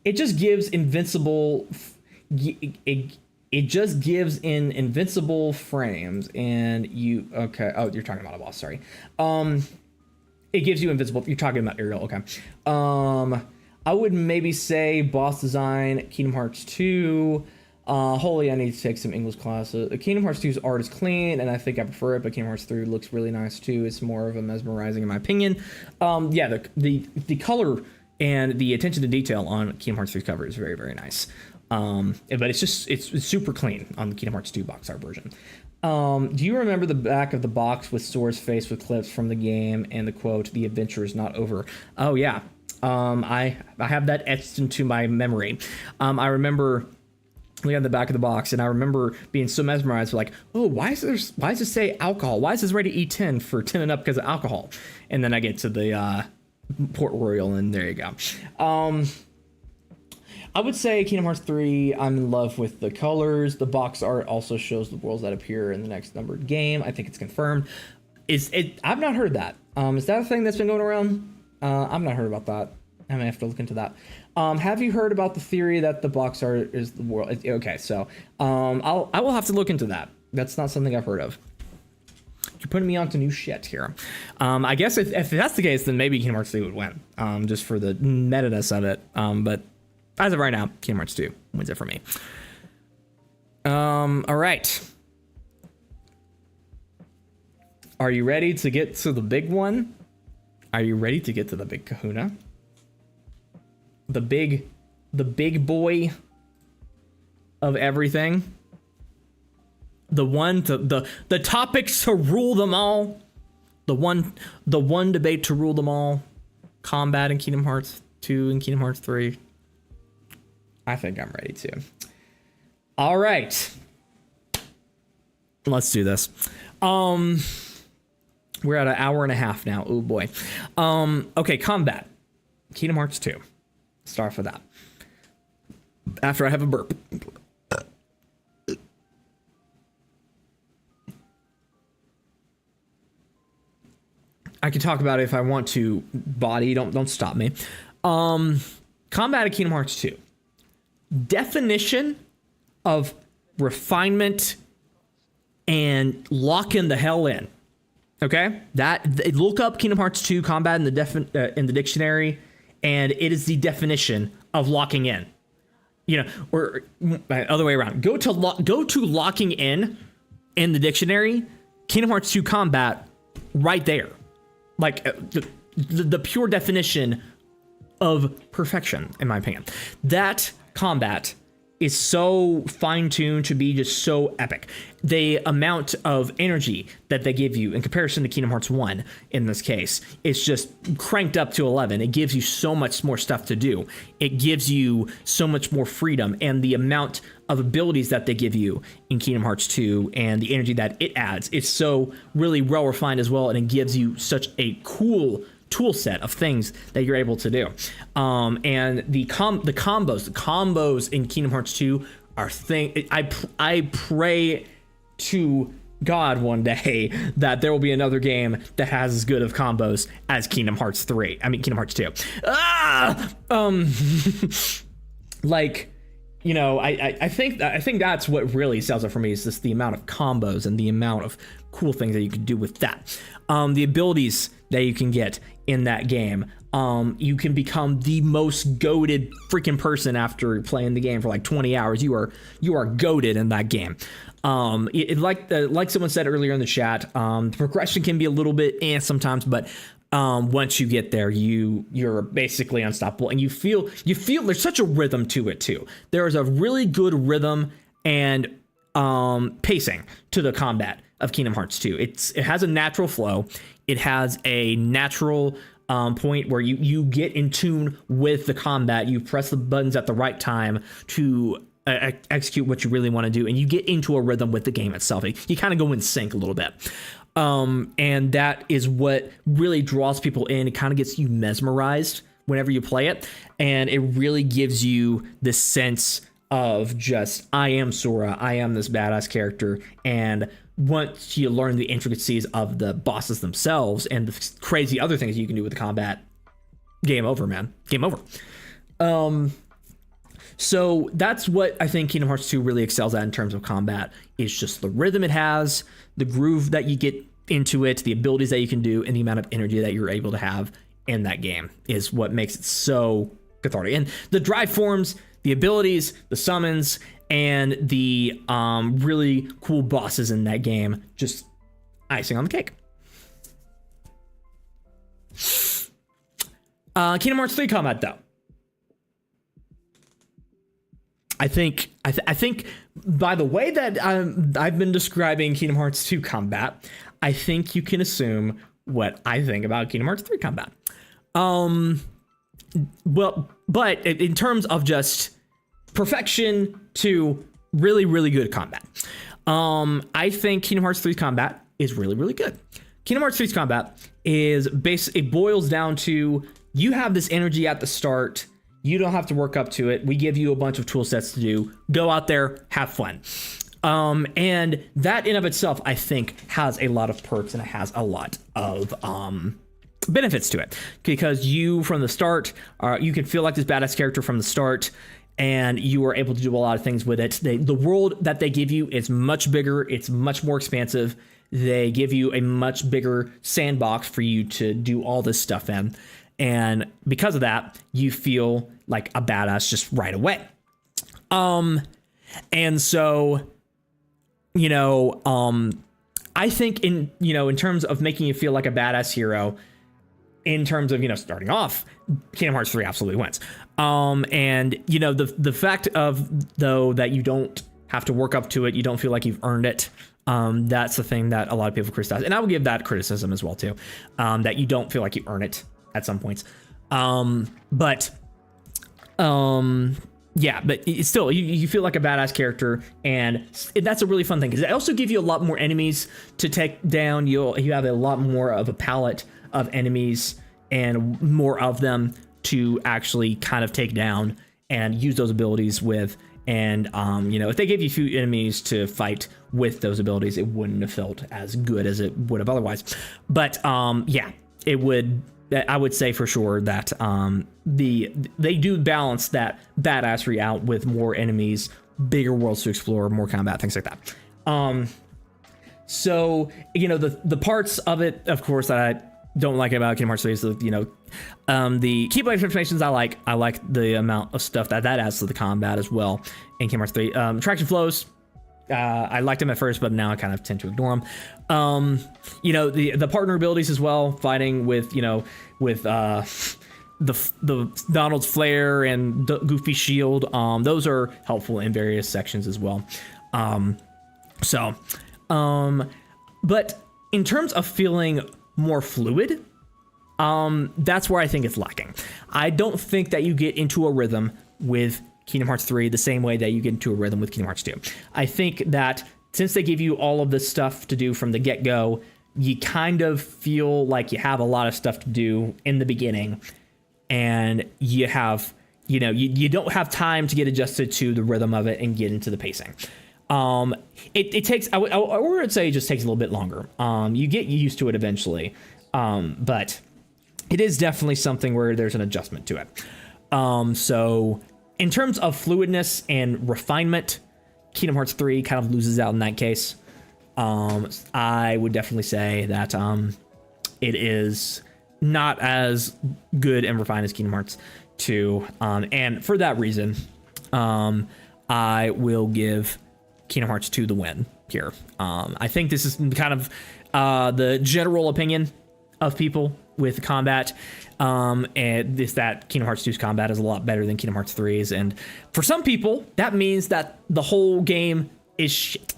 It just gives invincible. It just gives in invincible frames, and you okay? Oh, you're talking about a boss. Sorry. It gives you invincible. You're talking about Ariel. Okay. I would maybe say boss design, Kingdom Hearts 2. Holy, I need to take some English classes. Kingdom Hearts 2's art is clean, and I think I prefer it, but Kingdom Hearts 3 looks really nice too. It's more of a mesmerizing in my opinion. Yeah, the color and the attention to detail on Kingdom Hearts 3's cover is very, very nice. But it's super clean on the Kingdom Hearts 2 box art version. Do you remember the back of the box with Sora's face with clips from the game and the quote, "The adventure is not over"? Oh yeah. I have that etched into my memory. I remember looking at the back of the box, and I remember being so mesmerized, like, oh, why does it say alcohol? Why is this rated E10 for 10 and up because of alcohol? And then I get to the Port Royal, and there you go. I would say Kingdom Hearts 3, I'm in love with the colors. The box art also shows the worlds that appear in the next numbered game. I think it's confirmed. I've not heard that. Is that a thing that's been going around? I've not heard about that. I may have to look into that. Have you heard about the theory that the box art is the world? Okay, so I will have to look into that. That's not something I've heard of. You're putting me onto new shit here. I guess if that's the case, then maybe Kingdom Hearts 3 would win, just for the meta-ness of it. But as of right now, Kingdom Hearts 2 wins it for me. All right. Are you ready to get to the big one? Are you ready to get to the big kahuna? The big boy of everything. The one to the topics to rule them all. The one debate to rule them all. Combat in Kingdom Hearts 2 and Kingdom Hearts 3. I think I'm ready to. All right. Let's do this. We're at an hour and a half now. Oh boy. Okay, combat. Kingdom Hearts 2. Start for that. After I have a burp. I can talk about it if I want to. Body, don't stop me. Combat of Kingdom Hearts 2. Definition of refinement and locking the hell in. Okay, look up Kingdom Hearts 2 combat in the dictionary, and it is the definition of locking in. You know, or other way around. Go to locking in the dictionary. Kingdom Hearts 2 combat, right there, like the pure definition of perfection, in my opinion. That combat is so fine-tuned to be just so epic. The amount of energy that they give you in comparison to Kingdom Hearts 1 in this case, it's just cranked up to 11. It gives you so much more stuff to do. It gives you so much more freedom, and the amount of abilities that they give you in Kingdom Hearts 2 and the energy that it adds, it's so really well refined as well, and it gives you such a cool tool set of things that you're able to do. And the combos in Kingdom Hearts 2 are I pray to God one day that there will be another game that has as good of combos as Kingdom Hearts 3. I mean Kingdom Hearts 2. Like, you know, I think that's what really sells it for me, is just the amount of combos and the amount of cool things that you can do with that. The abilities that you can get in that game. You can become the most goated freaking person after playing the game for like 20 hours. You are goated in that game. Like someone said earlier in the chat, the progression can be a little bit sometimes, but once you get there, you're basically unstoppable, and you feel there's such a rhythm to it too. There is a really good rhythm and pacing to the combat of Kingdom Hearts 2. It has a natural flow. It has a natural point where you get in tune with the combat. You press the buttons at the right time to execute what you really want to do, and you get into a rhythm with the game itself. You kind of go in sync a little bit. And that is what really draws people in. It kind of gets you mesmerized whenever you play it, and it really gives you this sense of just, I am Sora, I am this badass character. And once you learn the intricacies of the bosses themselves and the crazy other things you can do with the combat, game over, man. Game over. So that's what I think Kingdom Hearts 2 really excels at in terms of combat, is just the rhythm it has, the groove that you get into it, the abilities that you can do, and the amount of energy that you're able to have in that game is what makes it so cathartic. And the drive forms, the abilities, the summons, and the really cool bosses in that game, just icing on the cake. Kingdom Hearts 3 combat, though. I think by the way that I've been describing Kingdom Hearts 2 combat, I think you can assume what I think about Kingdom Hearts 3 combat. Well, but in terms of just perfection to really, really good combat, I think Kingdom Hearts 3's combat is really, really good. Kingdom Hearts 3's combat is it boils down to, you have this energy at the start. You don't have to work up to it. We give you a bunch of tool sets to do. Go out there, have fun. And that in of itself, I think, has a lot of perks, and it has a lot of benefits to it, because you from the start you can feel like this badass character from the start, and you are able to do a lot of things with it. The world that they give you is much bigger. It's much more expansive. They give you a much bigger sandbox for you to do all this stuff in. And because of that, you feel like a badass just right away. And so, I think in terms of making you feel like a badass hero, in terms of, starting off, Kingdom Hearts 3 absolutely wins. And the fact of, though, that you don't have to work up to it, you don't feel like you've earned it. That's the thing that a lot of people criticize. And I will give that criticism as well, too, that you don't feel like you earn it at some points. But Yeah, but it's still, you feel like a badass character, and that's a really fun thing because they also give you a lot more enemies to take down. You have a lot more of a palette of enemies and more of them to actually kind of take down and use those abilities with. And if they gave you a few enemies to fight with those abilities, it wouldn't have felt as good as it would have otherwise. But yeah, it would. I would say for sure that they do balance that badassery out with more enemies, bigger worlds to explore, more combat, things like that. So the parts of it, of course, that I don't like about Kingdom Hearts 3 is the Keyblade transformations. I like the amount of stuff that adds to the combat as well in Kingdom Hearts 3. Attraction flows. I liked them at first, but now I kind of tend to ignore them. The partner abilities as well, fighting with the Donald's flare and the Goofy shield. Those are helpful in various sections as well. But in terms of feeling more fluid, that's where I think it's lacking. I don't think that you get into a rhythm with Kingdom Hearts 3 the same way that you get into a rhythm with Kingdom Hearts 2. I think that since they give you all of this stuff to do from the get-go, you kind of feel like you have a lot of stuff to do in the beginning, and you have, you don't have time to get adjusted to the rhythm of it and get into the pacing. It takes, I would say it just takes a little bit longer. You get used to it eventually, but it is definitely something where there's an adjustment to it. So in terms of fluidness and refinement, Kingdom Hearts 3 kind of loses out in that case. I would definitely say that it is not as good and refined as Kingdom Hearts 2. And for that reason, I will give Kingdom Hearts 2 the win here. I think this is kind of the general opinion of people with combat, and is that Kingdom Hearts 2's combat is a lot better than Kingdom Hearts 3's, and for some people that means that the whole game is shit,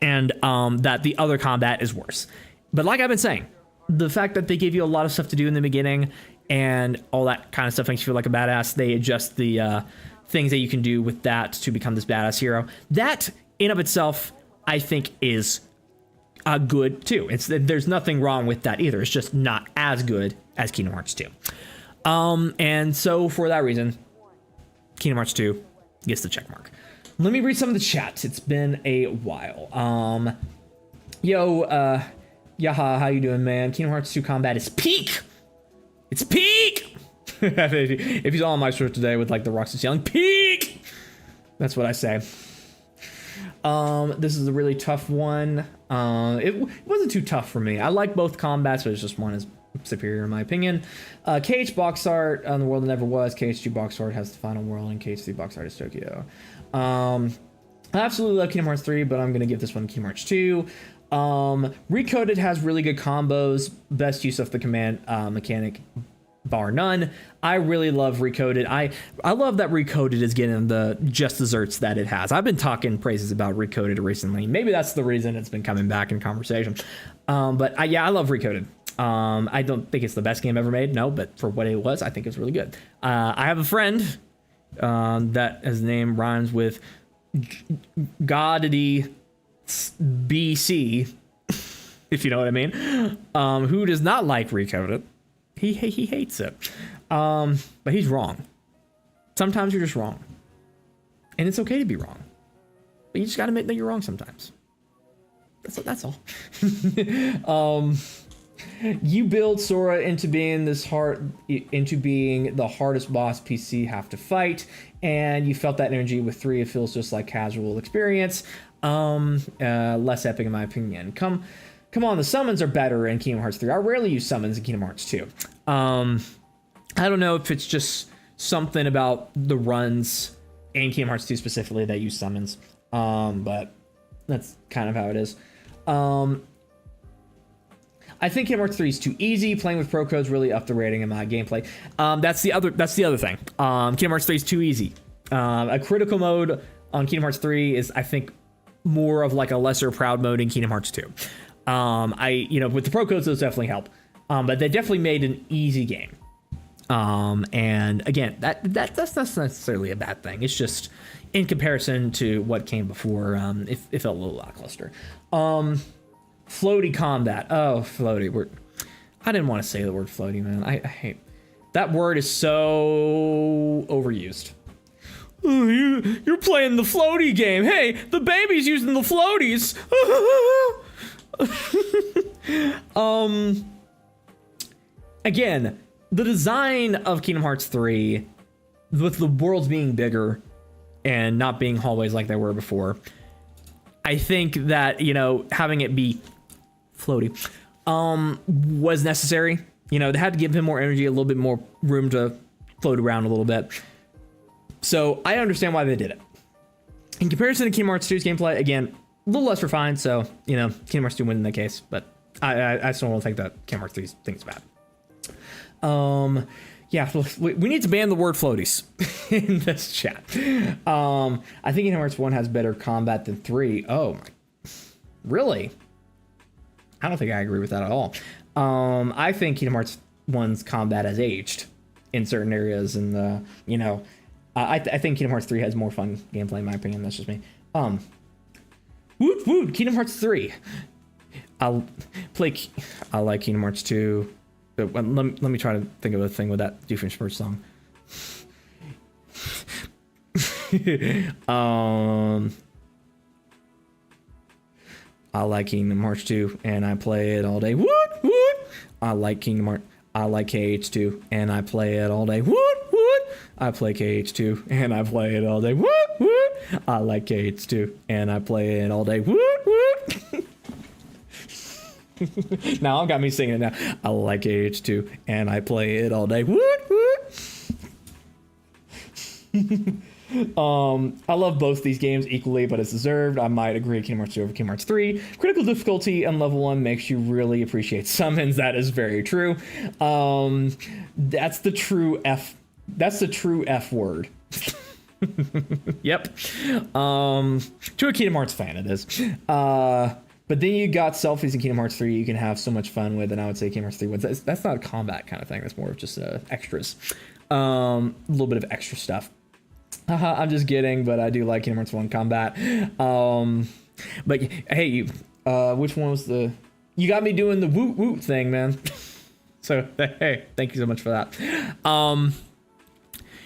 and that the other combat is worse. But like I've been saying, the fact that they give you a lot of stuff to do in the beginning and all that kind of stuff makes you feel like a badass. They adjust the things that you can do with that to become this badass hero. That in of itself, I think, is good too. There's nothing wrong with that either. It's just not as good as Kingdom Hearts 2. And so for that reason, Kingdom Hearts 2 gets the check mark. Let me read some of the chat. It's been a while. Yaha, how you doing, man? Kingdom Hearts 2 combat is peak. It's peak. If you saw on my shirt today with like the rocks just yelling peak, that's what I say. This is a really tough one. It wasn't too tough for me. I like both combats, but it's just one is superior in my opinion. KH box art on the world that never was. KH2 box art has the final world, and KH3 box art is Tokyo. I absolutely love Kingdom Hearts 3, but I'm gonna give this one Kingdom Hearts 2. Recoded has really good combos, best use of the command mechanic bar none. I really love Recoded. I love that Recoded is getting the just desserts that it has. I've been talking praises about Recoded recently. Maybe that's the reason it's been coming back in conversation. But I love Recoded. I don't think it's the best game ever made, no, but for what it was, I think it's really good. I have a friend that his name rhymes with Godity BC, if you know what I mean, who does not like Recoded. He hates it. But he's wrong. Sometimes you're just wrong. And it's okay to be wrong. But you just gotta admit that you're wrong sometimes. That's all. You build Sora into being the hardest boss PC have to fight, and you felt that energy with 3. It feels just like casual experience. Less epic in my opinion. Come on, the summons are better in Kingdom Hearts 3. I rarely use summons in Kingdom Hearts 2. I don't know if it's just something about the runs in Kingdom Hearts 2 specifically that use summons. But that's kind of how it is. I think Kingdom Hearts 3 is too easy. Playing with pro codes really upped the rating in my gameplay. That's the other thing. Kingdom Hearts 3 is too easy. A critical mode on Kingdom Hearts 3 is, I think, more of like a lesser proud mode in Kingdom Hearts 2. With the pro codes, those definitely help. But they definitely made an easy game. And again, that's not necessarily a bad thing. It's just in comparison to what came before, it felt a little lackluster. Floaty combat. Oh, floaty. I didn't want to say the word floaty, man. I hate that word. Is so overused. Oh, you're playing the floaty game. Hey, the baby's using the floaties. Again, the design of Kingdom Hearts 3, with the worlds being bigger and not being hallways like they were before, I think that, you know, having it be floaty was necessary. You know, they had to give him more energy, a little bit more room to float around a little bit. So I understand why they did it. In comparison to Kingdom Hearts 2's gameplay, again, a little less refined. So, you know, Kingdom Hearts 2 win in that case, but I still don't think that Kingdom Hearts 3 thing's bad. Yeah, we need to ban the word floaties in this chat. I think Kingdom Hearts 1 has better combat than 3. Oh, really? I don't think I agree with that at all. I think Kingdom Hearts 1's combat has aged in certain areas, and you know, I think Kingdom Hearts 3 has more fun gameplay in my opinion. That's just me. Woot, Kingdom Hearts 3. I like Kingdom Hearts 2. Let me try to think of a thing with that Doofenshmirtz song. I like Kingdom Hearts 2 and I play it all day. Woot! I like Kingdom Hearts. I like KH2 and I play it all day. Woot! I play KH2 and I play it all day. Woot! I like KH2 and I play it all day. Woot! Now got me singing it now. I like KH2 and I play it all day. Woot! I love both these games equally, but it's deserved. I might agree Kingdom Hearts 2 over Kingdom Hearts 3. Critical difficulty on level 1 makes you really appreciate summons. That is very true. That's the true F. That's the true F word. Yep. To a Kingdom Hearts fan, it is. But then you got selfies in Kingdom Hearts 3 you can have so much fun with, and I would say Kingdom Hearts 3 wins. That's not a combat kind of thing. That's more of just extras. A little bit of extra stuff. I'm just kidding, but I do like Kingdom Hearts 1 combat. But hey, which one was the... You got me doing the woot thing, man. So, hey, thank you so much for that.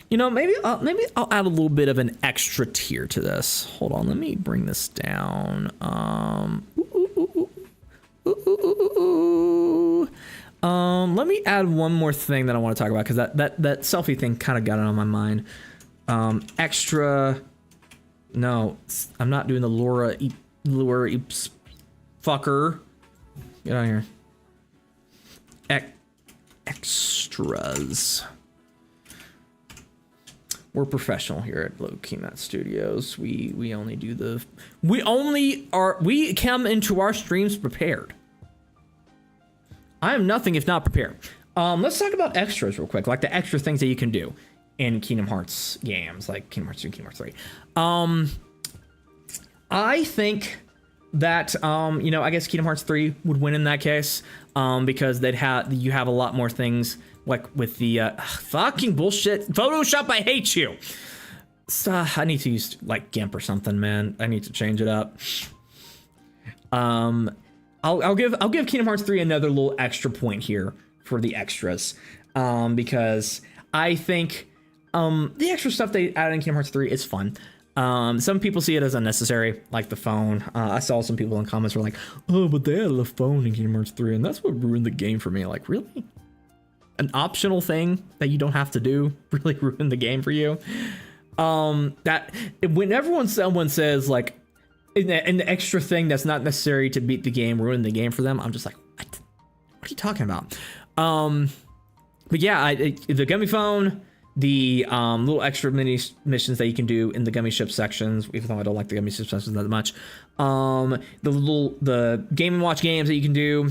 You know, maybe I'll add a little bit of an extra tier to this. Hold on, let me bring this down. Let me add one more thing that I want to talk about, because that selfie thing kind of got it on my mind. Extra. No, I'm not doing the Laura Eeps fucker. Get out of here. Extras. We're professional here at lowkeymatt Studios. We only do the... We come into our streams prepared. I am nothing if not prepared. Let's talk about extras real quick, like the extra things that you can do in Kingdom Hearts games, like Kingdom Hearts 2 and Kingdom Hearts 3. I think that, you know, I guess Kingdom Hearts 3 would win in that case, because you have a lot more things, like with the fucking bullshit Photoshop. I hate you. I need to use like GIMP or something, man. I need to change it up. I'll give Kingdom Hearts 3 another little extra point here for the extras, because I think the extra stuff they added in Kingdom Hearts 3 is fun. Some people see it as unnecessary, like the phone. I saw some people in comments were like, "Oh, but they added a phone in Kingdom Hearts 3, and that's what ruined the game for me." Like, really? An optional thing that you don't have to do really ruined the game for you? That whenever someone says like an extra thing that's not necessary to beat the game ruined the game for them, I'm just like, what are you talking about? But yeah, the gummy phone, the little extra mini missions that you can do in the gummy ship sections, even though I don't like the gummy ship sections that much. The Game & Watch games that you can do,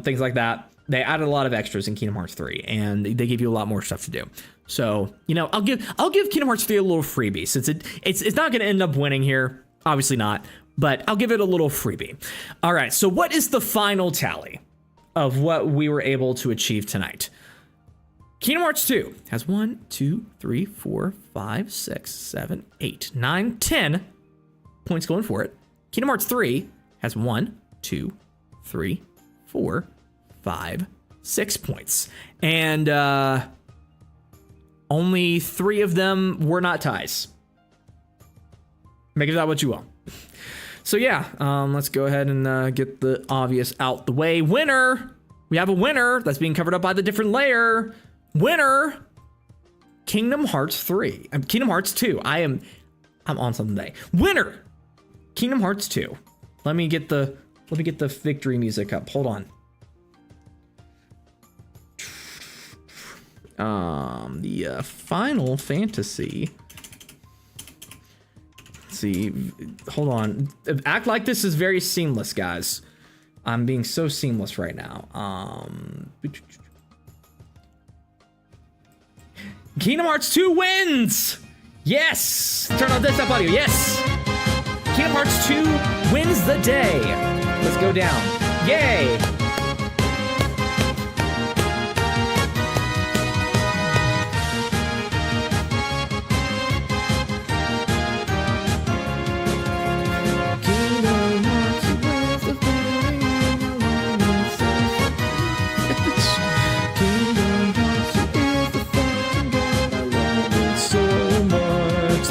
things like that. They added a lot of extras in Kingdom Hearts 3, and they give you a lot more stuff to do. So, you know, I'll give Kingdom Hearts 3 a little freebie, since it's not going to end up winning here, obviously not, but I'll give it a little freebie. All right, so what is the final tally of what we were able to achieve tonight? Kingdom Hearts 2 has 1, 2, 3, 4, 5, 6, 7, 8, 9, 10 points going for it. Kingdom Hearts 3 has 1, 2, 3, 4, 5, 6 points. And only 3 of them were not ties. Make of that what you will. So yeah, let's go ahead and get the obvious out the way. Winner! We have a winner that's being covered up by the different layer. Winner! Kingdom Hearts 3. Kingdom Hearts 2. I'm on something today. Winner! Kingdom Hearts 2. Let me get the victory music up. Hold on. The Final Fantasy. Let's see. Hold on. Act like this is very seamless, guys. I'm being so seamless right now. Kingdom Hearts 2 wins! Yes! Turn on this up audio. Yes! Kingdom Hearts 2 wins the day. Let's go down. Yay!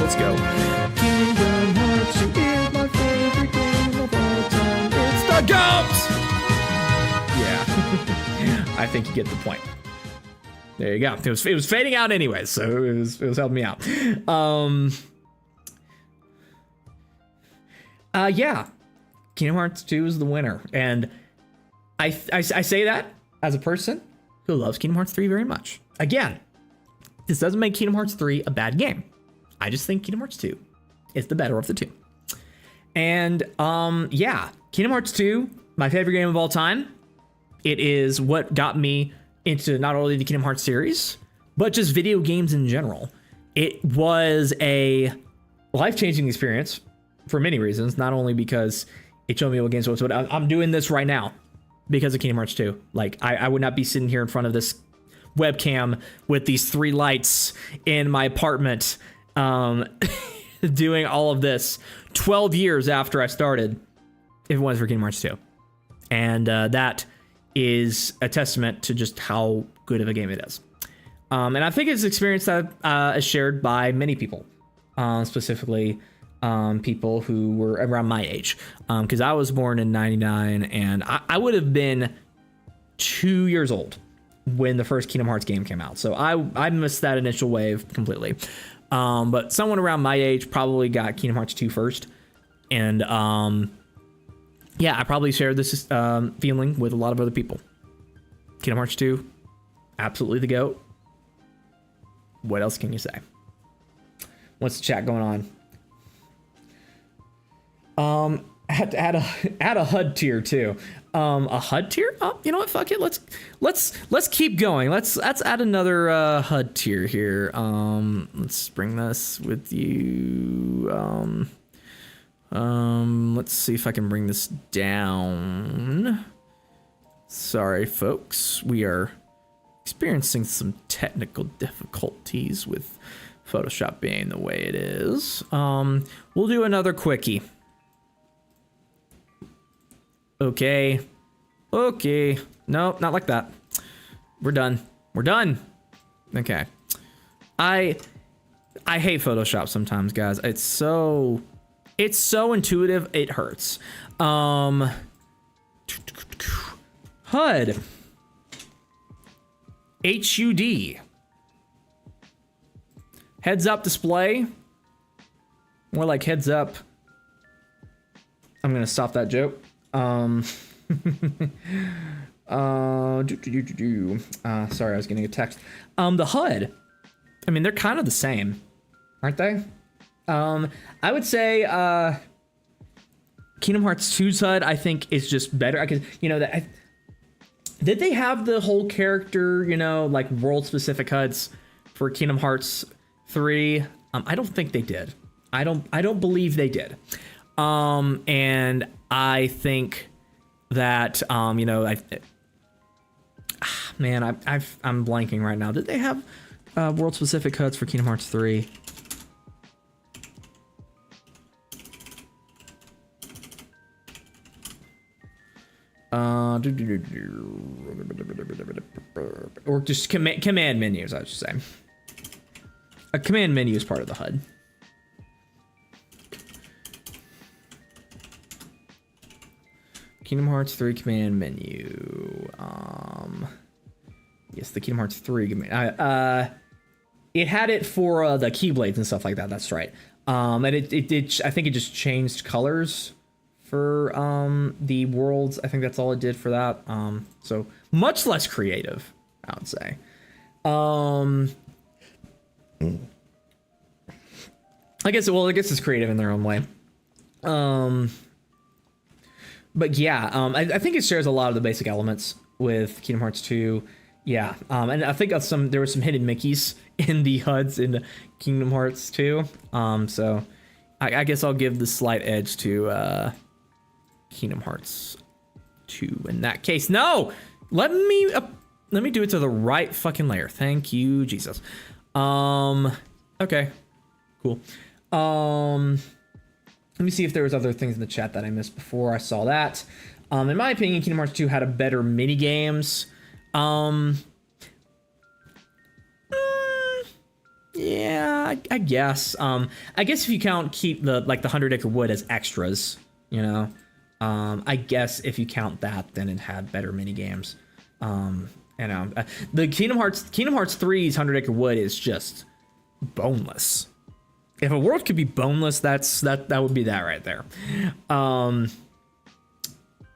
Let's go. Kingdom Hearts 2 is my favorite game of all time. It's the GOAT! Yeah. I think you get the point. There you go. It was fading out anyway, so it was helping me out. Yeah. Kingdom Hearts 2 is the winner. And I say that as a person who loves Kingdom Hearts 3 very much. Again, this doesn't make Kingdom Hearts 3 a bad game. I just think Kingdom Hearts 2 is the better of the two. And yeah, Kingdom Hearts 2, my favorite game of all time. It is what got me into not only the Kingdom Hearts series, but just video games in general. It was a life-changing experience for many reasons, not only because it showed me what games was, but I'm doing this right now because of Kingdom Hearts 2. Like, I would not be sitting here in front of this webcam with these 3 lights in my apartment doing all of this 12 years after I started, if it wasn't for Kingdom Hearts 2. And that is a testament to just how good of a game it is. And I think it's an experience that is shared by many people, specifically people who were around my age. Because I was born in 99, and I would have been 2 years old when the first Kingdom Hearts game came out. So I missed that initial wave completely. But someone around my age probably got Kingdom Hearts 2 first. And yeah, I probably shared this feeling with a lot of other people. Kingdom Hearts 2, absolutely the GOAT. What else can you say? What's the chat going on? I had to add a HUD tier too. A HUD tier? Oh, you know what? Fuck it. Let's keep going. Let's add another HUD tier here. Let's bring this with you. Let's see if I can bring this down. Sorry, folks. We are experiencing some technical difficulties with Photoshop being the way it is. We'll do another quickie. Okay. No, not like that. We're done. Okay. I hate Photoshop sometimes, guys. It's so intuitive, it hurts. HUD. HUD. Heads up display. More like heads up. I'm gonna stop that joke. Sorry, I was getting a text. The HUD. I mean, they're kind of the same, aren't they? I would say Kingdom Hearts 2's HUD, I think, is just better. I could, did they have the whole character, like world-specific HUDs for Kingdom Hearts 3? I don't think they did. I don't believe they did. And I think that Man, I'm blanking right now. Did they have world-specific HUDs for Kingdom Hearts 3? Or just command menus, I should say. A command menu is part of the HUD. Kingdom Hearts 3 command menu. Yes, the Kingdom Hearts 3 command. It had it for the Keyblades and stuff like that. That's right. And it did. I think it just changed colors for the worlds. I think that's all it did for that. So much less creative, I would say. I guess it's creative in their own way. But yeah, I think it shares a lot of the basic elements with Kingdom Hearts 2. Yeah, and I think there were some hidden Mickeys in the HUDs in Kingdom Hearts 2. So I guess I'll give the slight edge to Kingdom Hearts 2 in that case. No, let me do it to the right fucking layer. Thank you, Jesus. Okay, cool. Let me see if there was other things in the chat that I missed before I saw that. In my opinion, Kingdom Hearts 2 had a better mini games. Yeah, I guess. I guess if you keep the 100-acre wood as extras, you know. I guess if you count that, then it had better mini games. You know, the Kingdom Hearts 3's 100-acre wood is just boneless. If a world could be boneless, that would be that right there.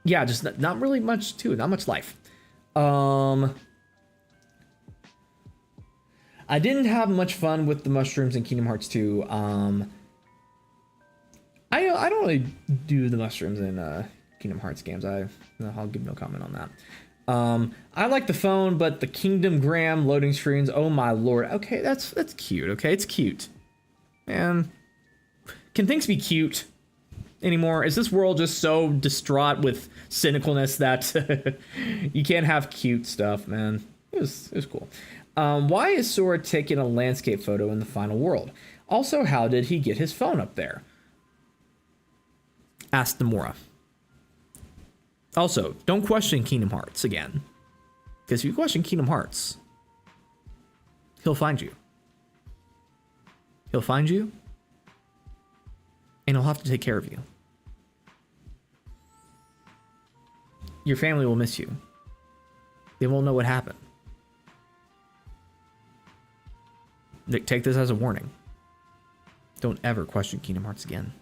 Yeah, just not really much to it, not much life. I didn't have much fun with the mushrooms in Kingdom Hearts 2. I don't really do the mushrooms in Kingdom Hearts games. I'll give no comment on that. I like the phone, but the Kingdom Gram loading screens, oh my lord. Okay, that's cute. Okay, it's cute. Man, can things be cute anymore? Is this world just so distraught with cynicalness that you can't have cute stuff, man? It was cool. Why is Sora taking a landscape photo in the final world? Also, how did he get his phone up there? Asked Nomura. Also, don't question Kingdom Hearts again. Because if you question Kingdom Hearts, he'll find you. He'll find you, and he'll have to take care of you. Your family will miss you. They won't know what happened. Take this as a warning. Don't ever question Kingdom Hearts again.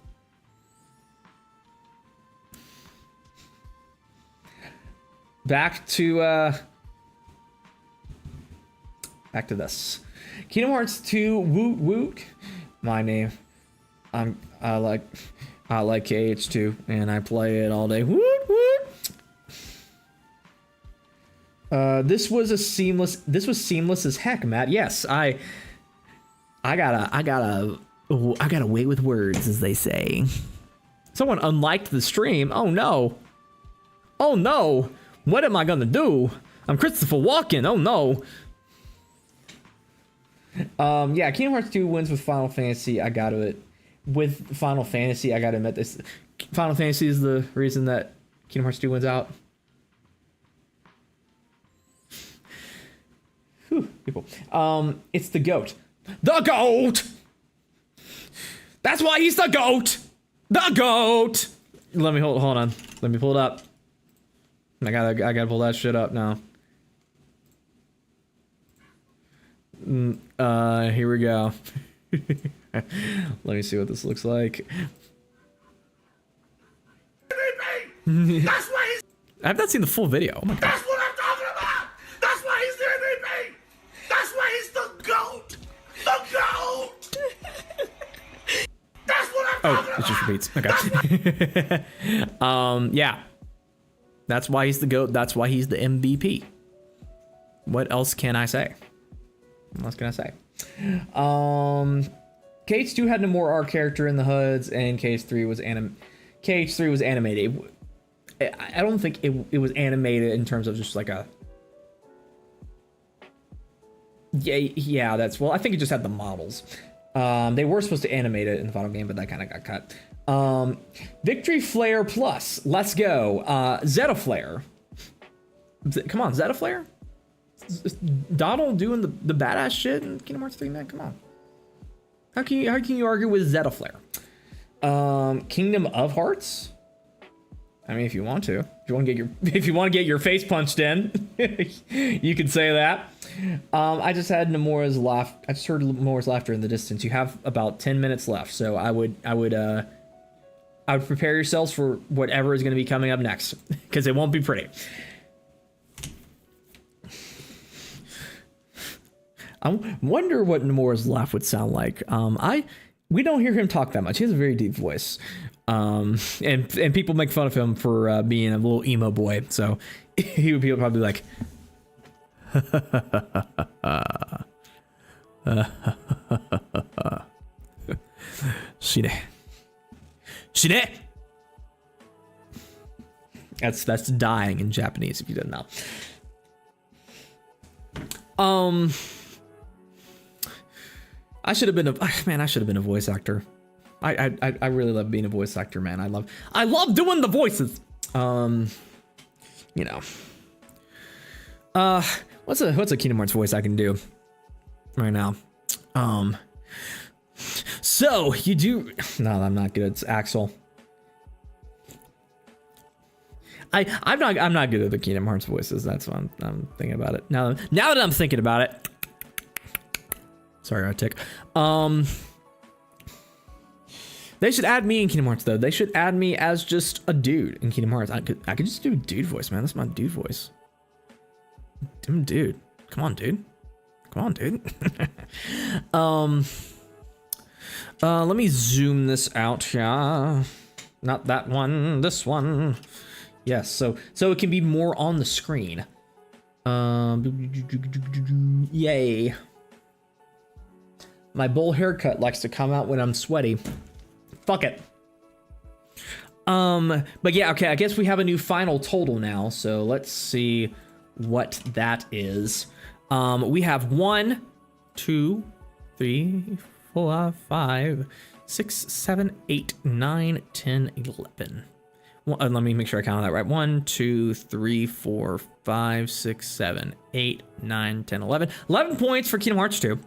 Back to this. Kingdom Hearts 2 Woot Woot. My name. I like KH2 and I play it all day. Woot Woot. This was seamless as heck, Matt. Yes, I got away with words, as they say. Someone unliked the stream. Oh no. Oh no. What am I gonna do? I'm Christopher Walken. Oh no. Yeah, Kingdom Hearts 2 wins with Final Fantasy. I gotta admit this. Final Fantasy is the reason that Kingdom Hearts 2 wins out. Whew, people. It's the GOAT. The GOAT! That's why he's the GOAT! The GOAT! Let me hold on. Let me pull it up. I gotta pull that shit up now. Here we go. Let me see what this looks like. That's why he's... I've not seen the full video. Oh my god. That's what I'm talking about! That's why he's the MVP! That's why he's the GOAT! The GOAT! That's what I'm talking about! It just repeats. Okay. Yeah. That's why he's the GOAT. That's why he's the MVP. What else can I say? What else can I say? KH2 had no more art character in the HUDs, and KH3 was animated. I don't think it was animated in terms of just like a Yeah, that's, well, I think it just had the models. They were supposed to animate it in the final game, but that kind of got cut. Victory Flare Plus, let's go. Zeta Flare. Come on, Zeta Flare? Donald doing the badass shit in Kingdom Hearts 3, man, come on. How can you argue with Zeta Flare? Kingdom of Hearts? I mean, if you want to get your face punched in, you could say that. I just had Nomura's laugh. I just heard Nomura's laughter in the distance. You have about 10 minutes left, so I would prepare yourselves for whatever is going to be coming up next, because it won't be pretty. I wonder what Nomura's laugh would sound like. We don't hear him talk that much. He has a very deep voice. And people make fun of him for being a little emo boy. So he would be probably like, Shide. That's dying in Japanese, if you didn't know. I should have been a voice actor. I really love being a voice actor, man. I love doing the voices. You know. What's a Kingdom Hearts voice I can do right now? So you do. No, I'm not good. It's Axel. I'm not good at the Kingdom Hearts voices. That's what I'm thinking about it. Now that I'm thinking about it. Sorry, I tick. They should add me in Kingdom Hearts, though. They should add me as just a dude in Kingdom Hearts. I could just do a dude voice, man. That's my dude voice. Dude. Come on, dude. Let me zoom this out. Yeah. Not that one. This one. Yes. So it can be more on the screen. Yay. My bowl haircut likes to come out when I'm sweaty. Fuck it. But yeah, okay, I guess we have a new final total now, so let's see what that is. We have 1, 2, 3, 4, 5, 6, 7, 8, 9, 10, 11. Well, let me make sure I counted that right. 1, 2, 3, 4, 5, 6, 7, 8, 9, 10, 11. 11 points for Kingdom Hearts 2.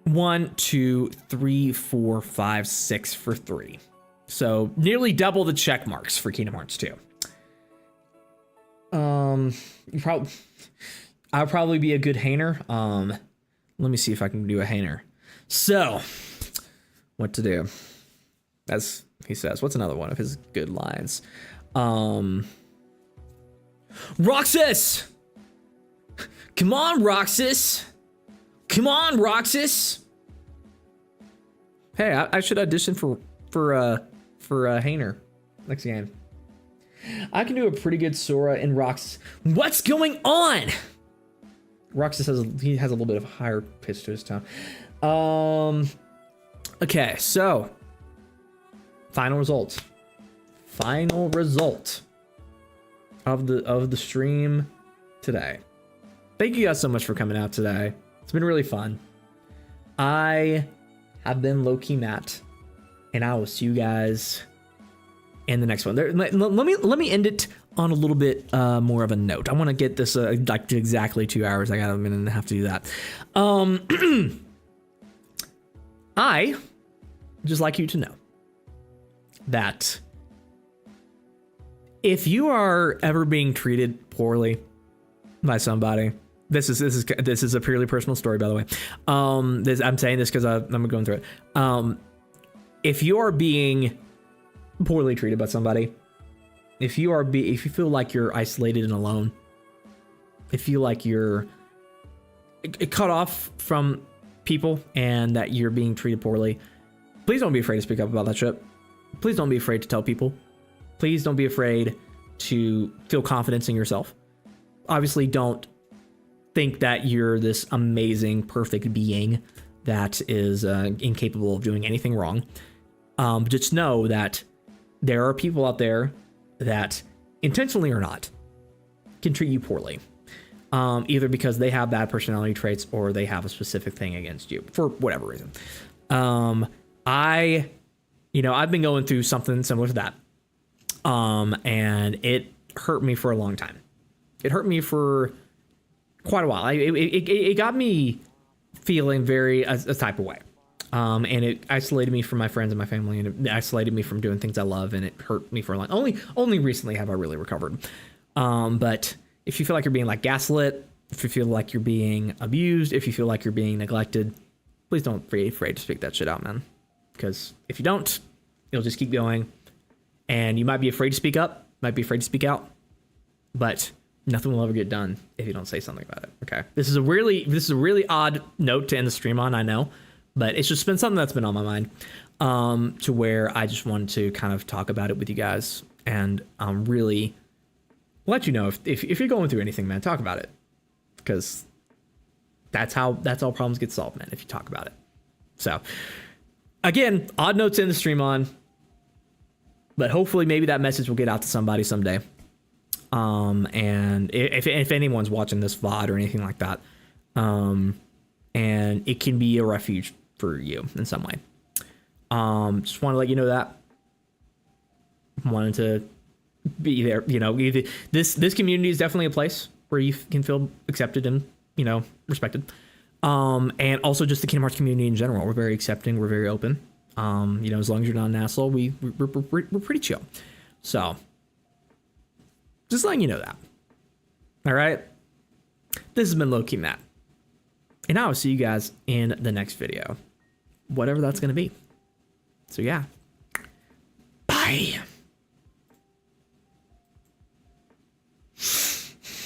1, 2, 3, 4, 5, 6 for 3. So nearly double the check marks for Kingdom Hearts 2. I'll probably be a good Hainer. Let me see if I can do a Hainer. So, what to do? As he says, what's another one of his good lines? Roxas! Come on, Roxas! Come on, Roxas! Hey, I should audition for Hainer next game. I can do a pretty good Sora and Roxas. What's going on? Roxas has a little bit of a higher pitch to his tone. Okay, so final result. Final result of the stream today. Thank you guys so much for coming out today. It's been really fun. I have been lowkeymatt, and I will see you guys in the next one. Let me end it on a little bit more of a note. I want to get this like to exactly 2 hours. I got a minute and a half to do that. I just like you to know that if you are ever being treated poorly by somebody, this is a purely personal story, by the way. I'm saying this because I'm going through it. If you are being poorly treated by somebody, if you feel like you're isolated and alone, if you feel like you're cut off from people and that you're being treated poorly, please don't be afraid to speak up about that shit. Please don't be afraid to tell people. Please don't be afraid to feel confidence in yourself. Obviously, don't think that you're this amazing, perfect being that is incapable of doing anything wrong. Just know that there are people out there that, intentionally or not, can treat you poorly. either because they have bad personality traits or they have a specific thing against you for whatever reason. I've been going through something similar to that. And it hurt me for a long time. It hurt me for quite a while. It got me feeling very a type of way. And it isolated me from my friends and my family, and it isolated me from doing things I love, and it hurt me for a long. Only recently have I really recovered. But if you feel like you're being like gaslit, if you feel like you're being abused, if you feel like you're being neglected, please don't be afraid to speak that shit out, man. Because if you don't, you'll just keep going, and you might be afraid to speak up, might be afraid to speak out, but nothing will ever get done if you don't say something about it. Okay, this is a really odd note to end the stream on, I know, but it's just been something that's been on my mind, to where I just wanted to kind of talk about it with you guys, and really let you know if you're going through anything, man, talk about it, because that's how problems get solved, man, if you talk about it. So again, odd notes in the stream on, but hopefully maybe that message will get out to somebody someday. And if anyone's watching this VOD or anything like that, and it can be a refuge for you in some way. Just want to let you know that. Wanted to be there, this community is definitely a place where you can feel accepted and, respected. And also just the Kingdom Hearts community in general. We're very accepting. We're very open. As long as you're not an asshole, we're pretty chill. So just letting you know that. All right. This has been lowkeymatt, and I will see you guys in the next video, whatever that's going to be. So yeah. Bye.